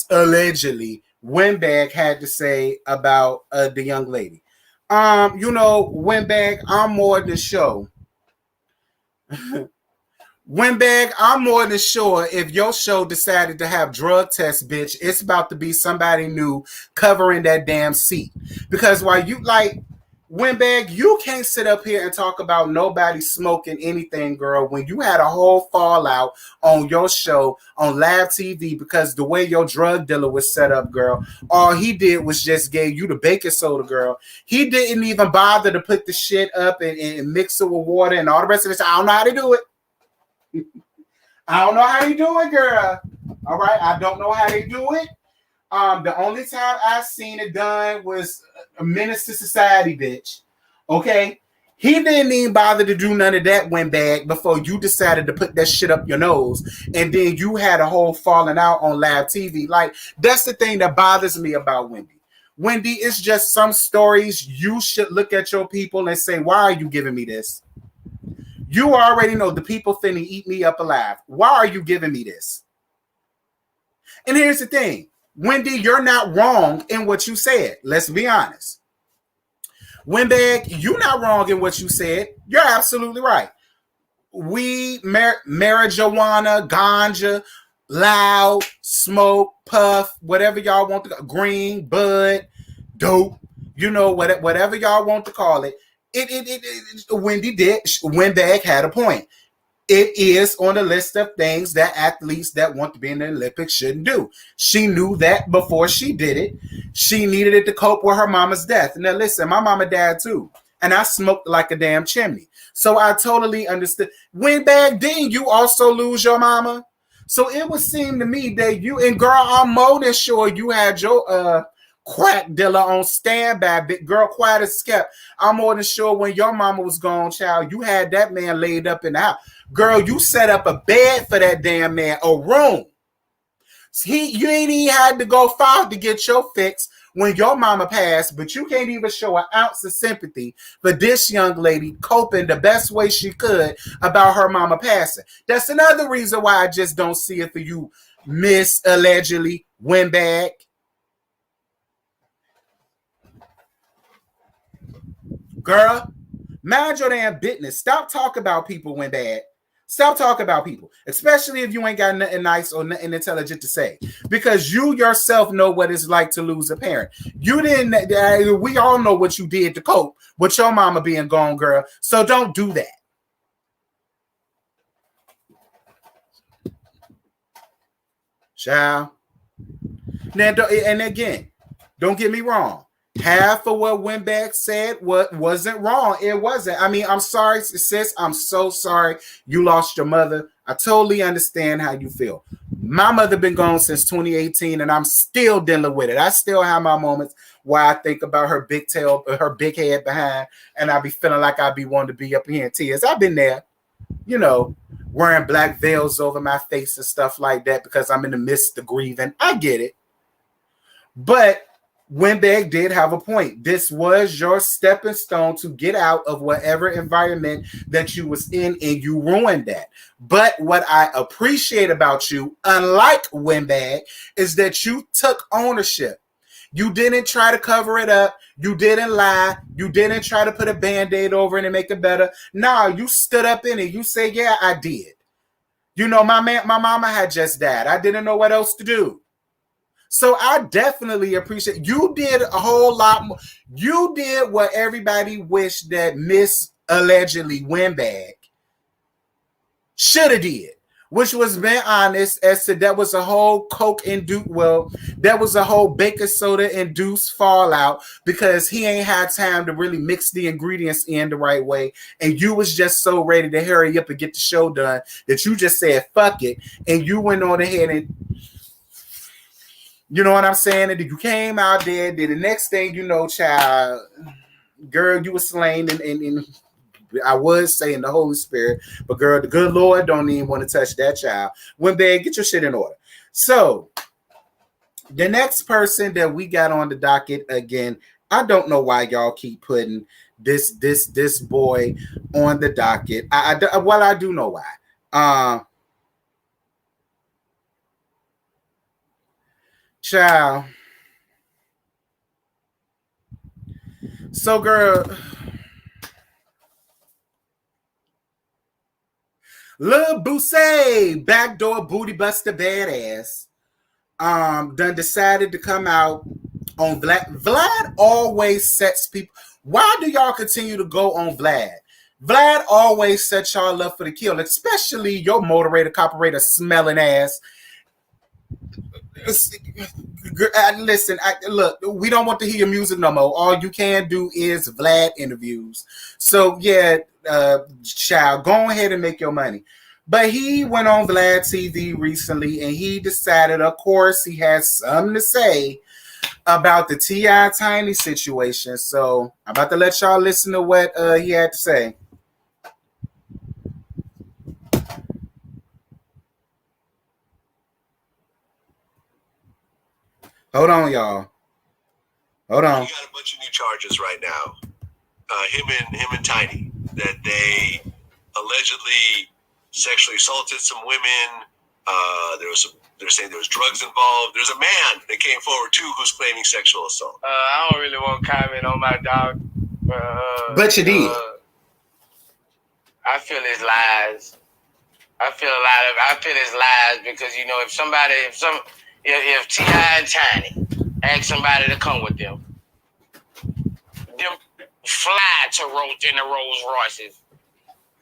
allegedly Windbag had to say about the young lady. You know, Windbag, I'm more than sure. Windbag, I'm more than sure if your show decided to have drug tests, bitch, it's about to be somebody new covering that damn seat. Because while you like Windbag, you can't sit up here and talk about nobody smoking anything, girl, when you had a whole fallout on your show on live TV because the way your drug dealer was set up, girl, all he did was just gave you the baking soda, girl. He didn't even bother to put the shit up and mix it with water and all the rest of this. I don't know how to do it. I don't know how they do it, girl. All right, I don't know how they do it. The only time I seen it done was a Menace to Society, bitch. Okay? He didn't even bother to do none of that Windbag before you decided to put that shit up your nose. And then you had a whole falling out on live TV. Like, that's the thing that bothers me about Wendy. Wendy, it's just some stories you should look at your people and say, why are you giving me this? You already know the people finna eat me up alive. Why are you giving me this? And here's the thing. Wendy, you're not wrong in what you said. Let's be honest. Windbag, you're not wrong in what you said. You're absolutely right. Weed, marijuana, ganja, loud, smoke, puff, whatever y'all want to call it, green, bud, dope, you know, whatever y'all want to call it. Windbag had a point. It is on the list of things that athletes that want to be in the Olympics shouldn't do. She knew that before she did it. She needed it to cope with her mama's death. Now listen, my mama died too, and I smoked like a damn chimney. So I totally understood. Windbag, didn't you also lose your mama? So it would seem to me that you, and girl, I'm more than sure you had your crack dealer on standby, big girl, quiet as kept. I'm more than sure when your mama was gone, child, you had that man laid up in the house. Girl, you set up a bed for that damn man, a room. You ain't even had to go far to get your fix when your mama passed, but you can't even show an ounce of sympathy for this young lady coping the best way she could about her mama passing. That's another reason why I just don't see it for you, Miss allegedly Windbag. Girl, mind your damn business. Stop talking about people when bad. Stop talking about people, especially if you ain't got nothing nice or nothing intelligent to say, because you yourself know what it's like to lose a parent. You didn't. We all know what you did to cope with your mama being gone, girl. So don't do that. Child. Now, and again, don't get me wrong. Half of what Windbag said wasn't wrong. It wasn't. I mean, I'm sorry, sis. I'm so sorry you lost your mother. I totally understand how you feel. My mother been gone since 2018, and I'm still dealing with it. I still have my moments where I think about her big tail, her big head behind, and I be feeling like I be wanting to be up here in tears. I've been there. you know, wearing black veils over my face and stuff like that because I'm in the midst of grieving. I get it. But Windbag did have a point. This was your stepping stone to get out of whatever environment that you was in, and you ruined that. But what I appreciate about you, unlike Windbag, is that you took ownership. You didn't try to cover it up. You didn't lie. You didn't try to put a Band-Aid over it and make it better. No, you stood up in it. You say, yeah, I did. You know, my mama had just died. I didn't know what else to do. So I definitely appreciate you did a whole lot more. You did what everybody wished that Miss allegedly Windbag should have did, which was being honest as to that was a whole coke induced, well, that was a whole baking soda induced fallout because he ain't had time to really mix the ingredients in the right way. And you was just so ready to hurry up and get the show done that you just said, fuck it. And you went on ahead and, you know what I'm saying? And you came out there, then the next thing you know, child, girl, you were slain and I was saying the Holy Spirit, but girl, the good Lord don't even want to touch that child. Windbag, get your shit in order. So the next person that we got on the docket again, I don't know why y'all keep putting this boy on the docket. I do know why. Child. So girl, Lil Boosie, Backdoor Booty Buster Badazz, done decided to come out on Vlad. Vlad always sets people. Why do y'all continue to go on Vlad? Vlad always sets y'all up for the kill, especially your moderator, copyrighter, smelling ass. Listen, look, we don't want to hear your music no more. All you can do is Vlad interviews. So yeah, child, go ahead and make your money. But he went on Vlad TV recently and he decided, of course, he has something to say about the T.I. Tiny situation. So I'm about to let y'all listen to what he had to say. Hold on, y'all. Hold on. You got a bunch of new charges right now. Him and Tiny, that they allegedly sexually assaulted some women. They're saying there was drugs involved. There's a man that came forward too who's claiming sexual assault. I don't really want to comment on my dog. But you did. I feel his lies. I feel his lies because, you know, if T.I. and Tiny ask somebody to come with them fly to in the Rolls Royces.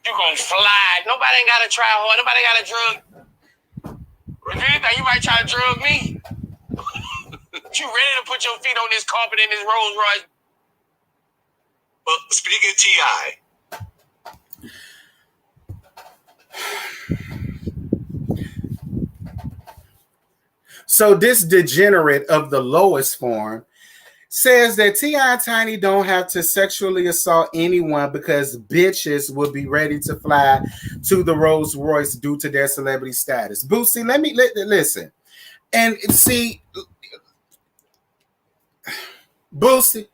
You gonna fly. Nobody ain't gotta try hard. Nobody gotta drug. If anything, you might try to drug me. You ready to put your feet on this carpet in this Rolls Royce? Well, speaking of T.I., so this degenerate of the lowest form says that T.I. and Tiny don't have to sexually assault anyone because bitches will be ready to fly to the Rolls Royce due to their celebrity status. Boosie, listen. And see, Boosie,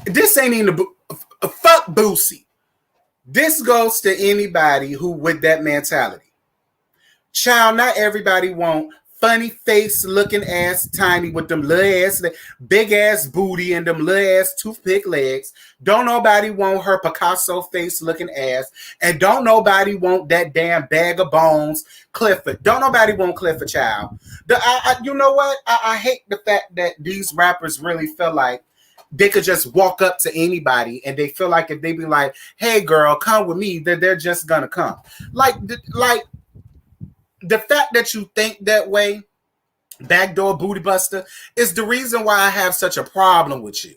this ain't even fuck Boosie. This goes to anybody who with that mentality. Child, not everybody want funny face looking ass Tiny with them little ass, big ass booty and them little ass toothpick legs. Don't nobody want her Picasso face looking ass. And don't nobody want that damn bag of bones Clifford. Don't nobody want Clifford, child. You know what? I hate the fact that these rappers really feel like they could just walk up to anybody and they feel like if they be like, hey girl, come with me, they're just gonna come. Like the fact that you think that way, Backdoor Booty Buster, is the reason why I have such a problem with you.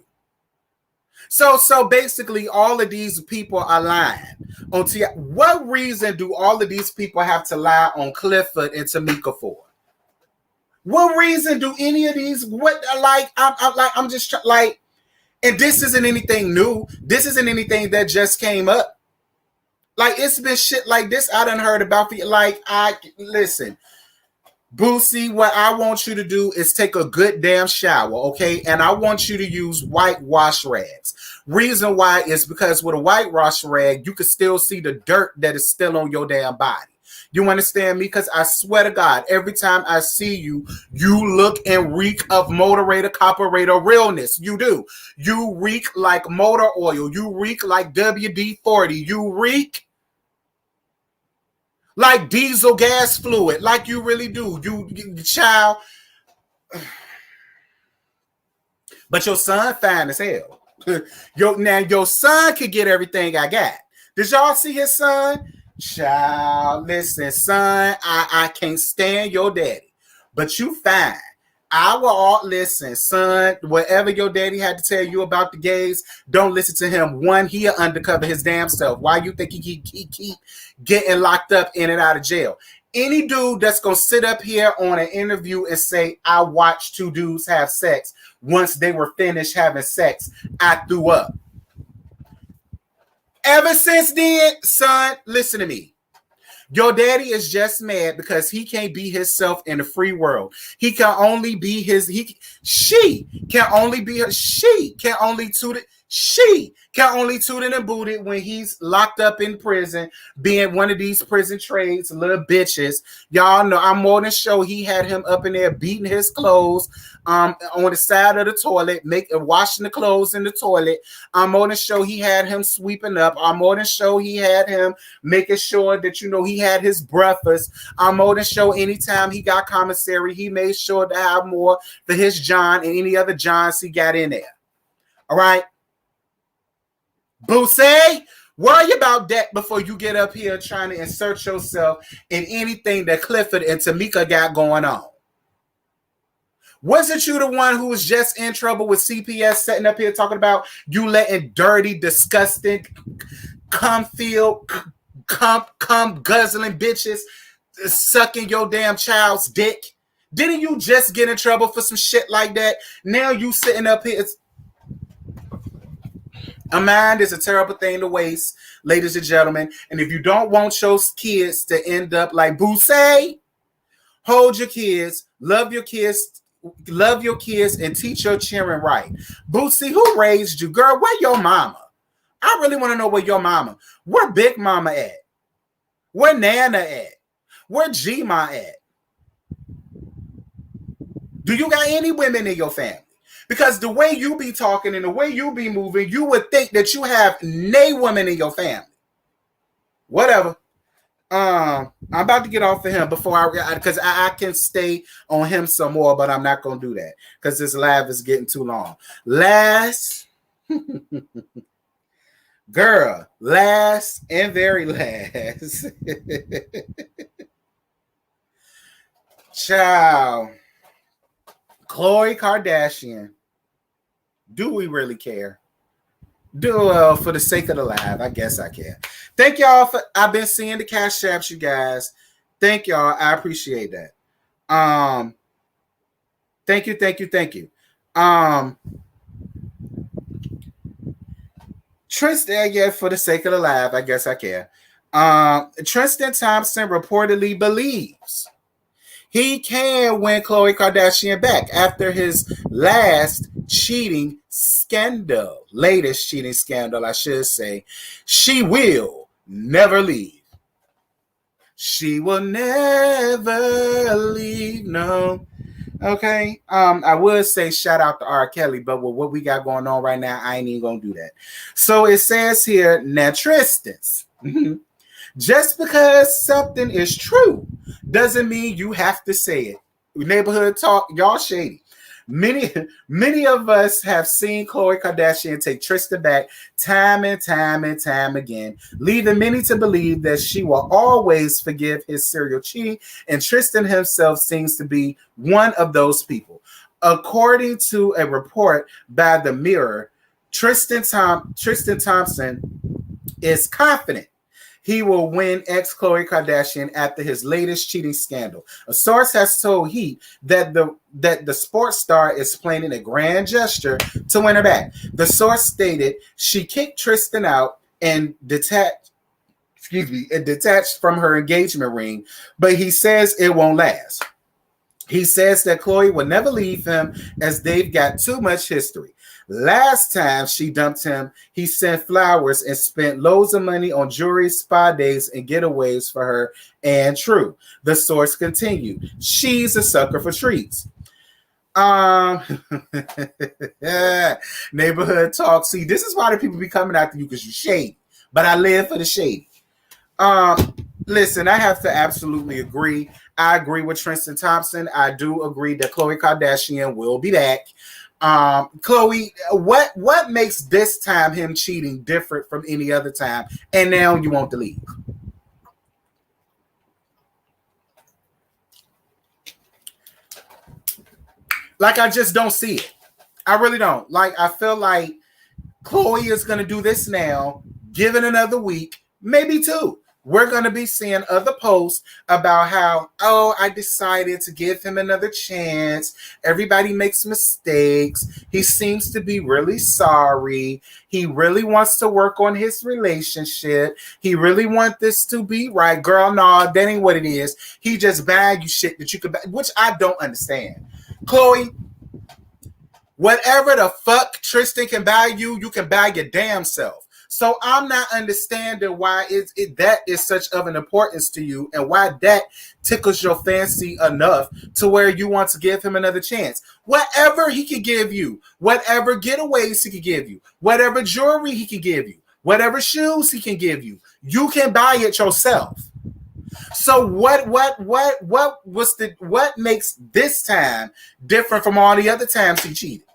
So basically, all of these people are lying on T.I. What reason do all of these people have to lie on Clifford and Tamika for? What reason do any of these? I'm just like, And this isn't anything new. This isn't anything that just came up. Like, it's been shit like this I done heard about. Listen, Boosie, what I want you to do is take a good damn shower, okay? And I want you to use white wash rags. Reason why is because with a white wash rag, you can still see the dirt that is still on your damn body. You understand me? Because I swear to God, every time I see you, you look and reek of motorator, copperator realness. You do. You reek like motor oil. You reek like WD-40. You reek like diesel gas fluid. Like you really do. You child. But your son fine as hell. Now your son could get everything I got. Did y'all see his son? Child, listen, son, I can't stand your daddy, but you fine. I will all listen, son. Whatever your daddy had to tell you about the gays, don't listen to him. One, he'll undercover his damn self. Why you think he keep getting locked up in and out of jail? Any dude that's gonna sit up here on an interview and say, I watched two dudes have sex, once they were finished having sex, I threw up. Ever since then, son, listen to me. Your daddy is just mad because he can't be himself in the free world. He can only be she can only toot it and boot it when he's locked up in prison, being one of these prison trades, little bitches. Y'all know I'm more than sure he had him up in there beating his clothes on the side of the toilet, washing the clothes in the toilet. I'm more than sure he had him sweeping up. I'm more than sure he had him making sure that, he had his breakfast. I'm more than sure anytime he got commissary, he made sure to have more for his John and any other Johns he got in there. All right? Boosie, worry about that before you get up here trying to insert yourself in anything that Clifford and Tamika got going on. Wasn't you the one who was just in trouble with CPS sitting up here talking about you letting dirty, disgusting, cum guzzling bitches sucking your damn child's dick? Didn't you just get in trouble for some shit like that? Now you sitting up here. A mind is a terrible thing to waste, ladies and gentlemen. And if you don't want your kids to end up like Boosie, hold your kids, love your kids, and teach your children right. Boosie, who raised you? Girl, where your mama? I really want to know where your mama. Where Big Mama at? Where Nana at? Where G-Ma at? Do you got any women in your family? Because the way you be talking and the way you be moving, you would think that you have nay woman in your family. Whatever. I'm about to get off of him because I can stay on him some more, but I'm not going to do that because this live is getting too long. Last and very last. Child. Khloe Kardashian. Do we really care? For the sake of the live, I guess I can. Thank y'all I've been seeing the cash apps, you guys. Thank y'all. I appreciate that. Thank you. Triston, for the sake of the live, I guess I can. Triston Thompson reportedly believes he can win Khloe Kardashian back after his latest cheating scandal, I should say. She will never leave. She will never leave, no. Okay. I would say shout out to R. Kelly, but with what we got going on right now, I ain't even gonna do that. So it says here, now Tristan. Just because something is true doesn't mean you have to say it. Neighborhood talk, y'all shady. Many of us have seen Khloe Kardashian take Tristan back time and time again, leaving many to believe that she will always forgive his serial cheating, and Tristan himself seems to be one of those people. According to a report by The Mirror, Tristan Thompson is confident he will win ex-Khloe Kardashian after his latest cheating scandal. A source has told Heat that the sports star is planning a grand gesture to win her back. The source stated she kicked Triston out and detached from her engagement ring, but he says it won't last. He says that Khloe will never leave him as they've got too much history. Last time she dumped him, he sent flowers and spent loads of money on jewelry, spa days, and getaways for her and True. The source continued, she's a sucker for treats. Neighborhood talk. See, this is why the people be coming after you, because you shady. But I live for the shady. Listen, I have to absolutely agree. I agree with Triston Thompson. I do agree that Khloe Kardashian will be back. Khloe, what makes this time him cheating different from any other time? And now you want to leave. Like, I just don't see it. I really don't. Like, I feel like Khloe is going to do this now, give it another week, maybe two. We're going to be seeing other posts about how, oh, I decided to give him another chance. Everybody makes mistakes. He seems to be really sorry. He really wants to work on his relationship. He really wants this to be right. Girl, no, that ain't what it is. He just bag you shit that you could bag, which I don't understand. Khloe, whatever the fuck Triston can buy you, you can buy your damn self. So I'm not understanding why that is such of an importance to you and why that tickles your fancy enough to where you want to give him another chance. Whatever he can give you, whatever getaways he can give you, whatever jewelry he can give you, whatever shoes he can give you, you can buy it yourself. So what makes this time different from all the other times he cheated?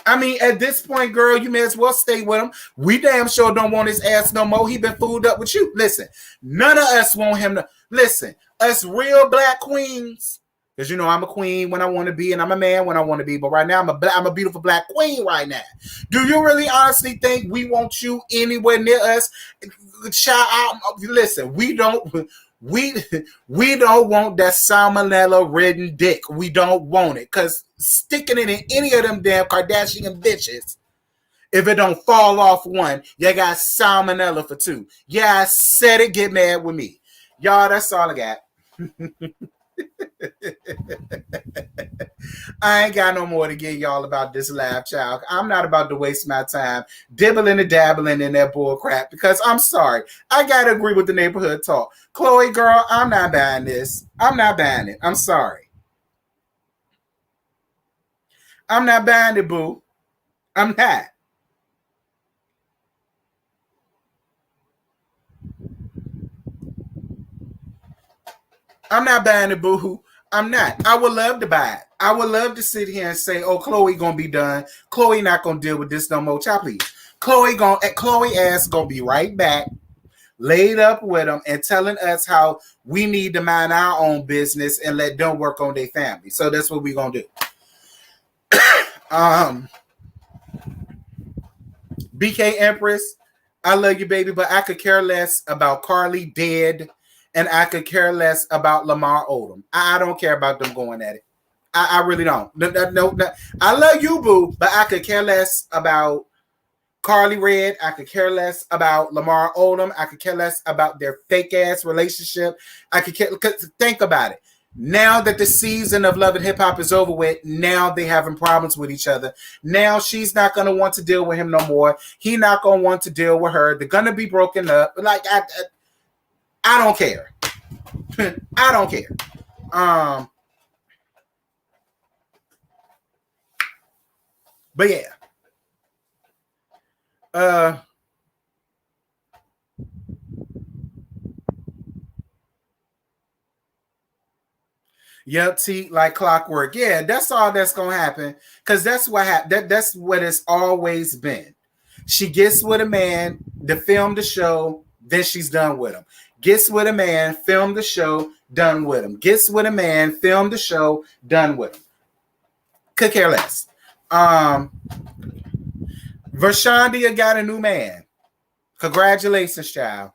I mean, at this point, girl, you may as well stay with him. We damn sure don't want his ass no more. He been fooled up with you. Listen, none of us want him to. Listen, us real black queens, because you know I'm a queen when I want to be, and I'm a man when I want to be. But right now, I'm a beautiful black queen right now. Do you really honestly think we want you anywhere near us? Child, listen, we don't want that salmonella-ridden dick. We don't want it, because sticking it in any of them damn Kardashian bitches, if it don't fall off one, you got salmonella for two. Yeah, I said it. Get mad with me. Y'all, that's all I got. I ain't got no more to get y'all about this live, child. I'm not about to waste my time dibbling and dabbling in that bull crap, because I'm sorry. I gotta agree with the neighborhood talk. Khloe, girl, I'm not buying this. I'm not buying it. I'm sorry. I'm not buying it, boo. I'm not. I'm not buying it, boo. I'm not. I would love to buy it. I would love to sit here and say, oh, Khloe gonna be done. Khloe not gonna deal with this no more. Child, please. Khloe ass gonna be right back, laid up with him and telling us how we need to mind our own business and let them work on their family. So that's what we gonna do. BK Empress, I love you, baby, but I could care less about Carly dead, and I could care less about Lamar Odom. I don't care about them going at it. I really don't. No, I love you, boo, but I could care less about Carly Red. I could care less about Lamar Odom. I could care less about their fake ass relationship. I could care. Think about it. Now that the season of Love and Hip Hop is over with, now they having problems with each other. Now she's not going to want to deal with him no more. He not going to want to deal with her. They're going to be broken up. Like, I don't care. I don't care. But yeah. Yep, see, like clockwork. Yeah, that's all that's gonna happen. Cause that's what that's what it's always been. She gets with a man to film the show, then she's done with him. Gets with a man, film the show, done with him. Gets with a man, film the show, done with him. Could care less. Vershandia got a new man. Congratulations, child.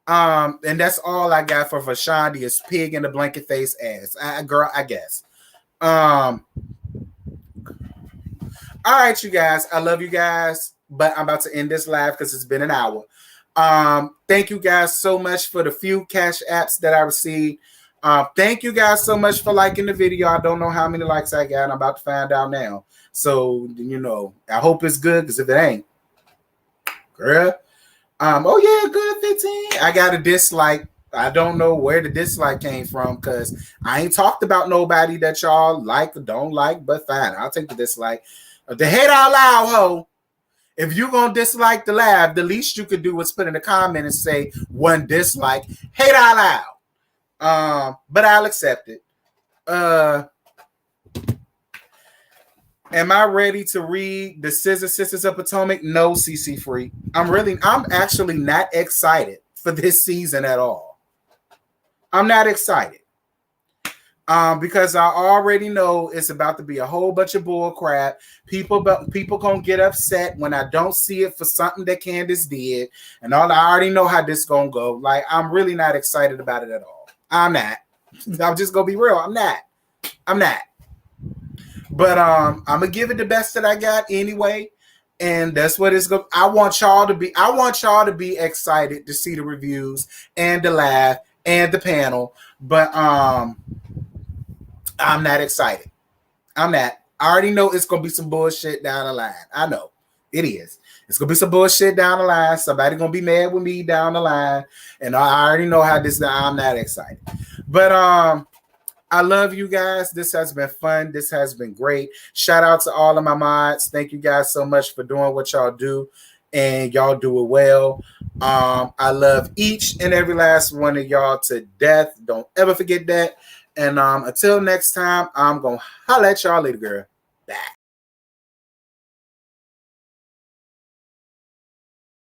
And that's all I got for Vashandi is pig in the blanket face ass. Girl, I guess. All right, you guys. I love you guys, but I'm about to end this live because it's been an hour. Thank you guys so much for the few cash apps that I received. Thank you guys so much for liking the video. I don't know how many likes I got. I'm about to find out now. So, you know, I hope it's good because if it ain't, girl. Oh yeah, good 15. I got a dislike. I don't know where the dislike came from because I ain't talked about nobody that y'all like or don't like, but fine. I'll take the dislike. The hate out loud, ho. If you're going to dislike the live, the least you could do is put in a comment and say one dislike. Hate out loud. But I'll accept it. Am I ready to read the Scissor Sisters of Potomac? No, CC Free. I'm actually not excited for this season at all. I'm not excited. Because I already know it's about to be a whole bunch of bull crap. People gonna get upset when I don't see it for something that Candace did, and all. I already know how this gonna go. Like, I'm really not excited about it at all. I'm not. I'm just gonna be real. I'm not. But I'm gonna give it the best that I got anyway, and that's what it's going. I want y'all to be excited to see the reviews and the live and the panel. But I'm not excited. I'm not. I already know it's gonna be some bullshit down the line. I know it is. It's gonna be some bullshit down the line. Somebody gonna be mad with me down the line, and I already know how this. I'm not excited. But I love you guys. This has been fun. This has been great. Shout out to all of my mods. Thank you guys so much for doing what y'all do, and y'all do it well. I love each and every last one of y'all to death. Don't ever forget that. And until next time, I'm gonna holla at y'all later, girl. Bye.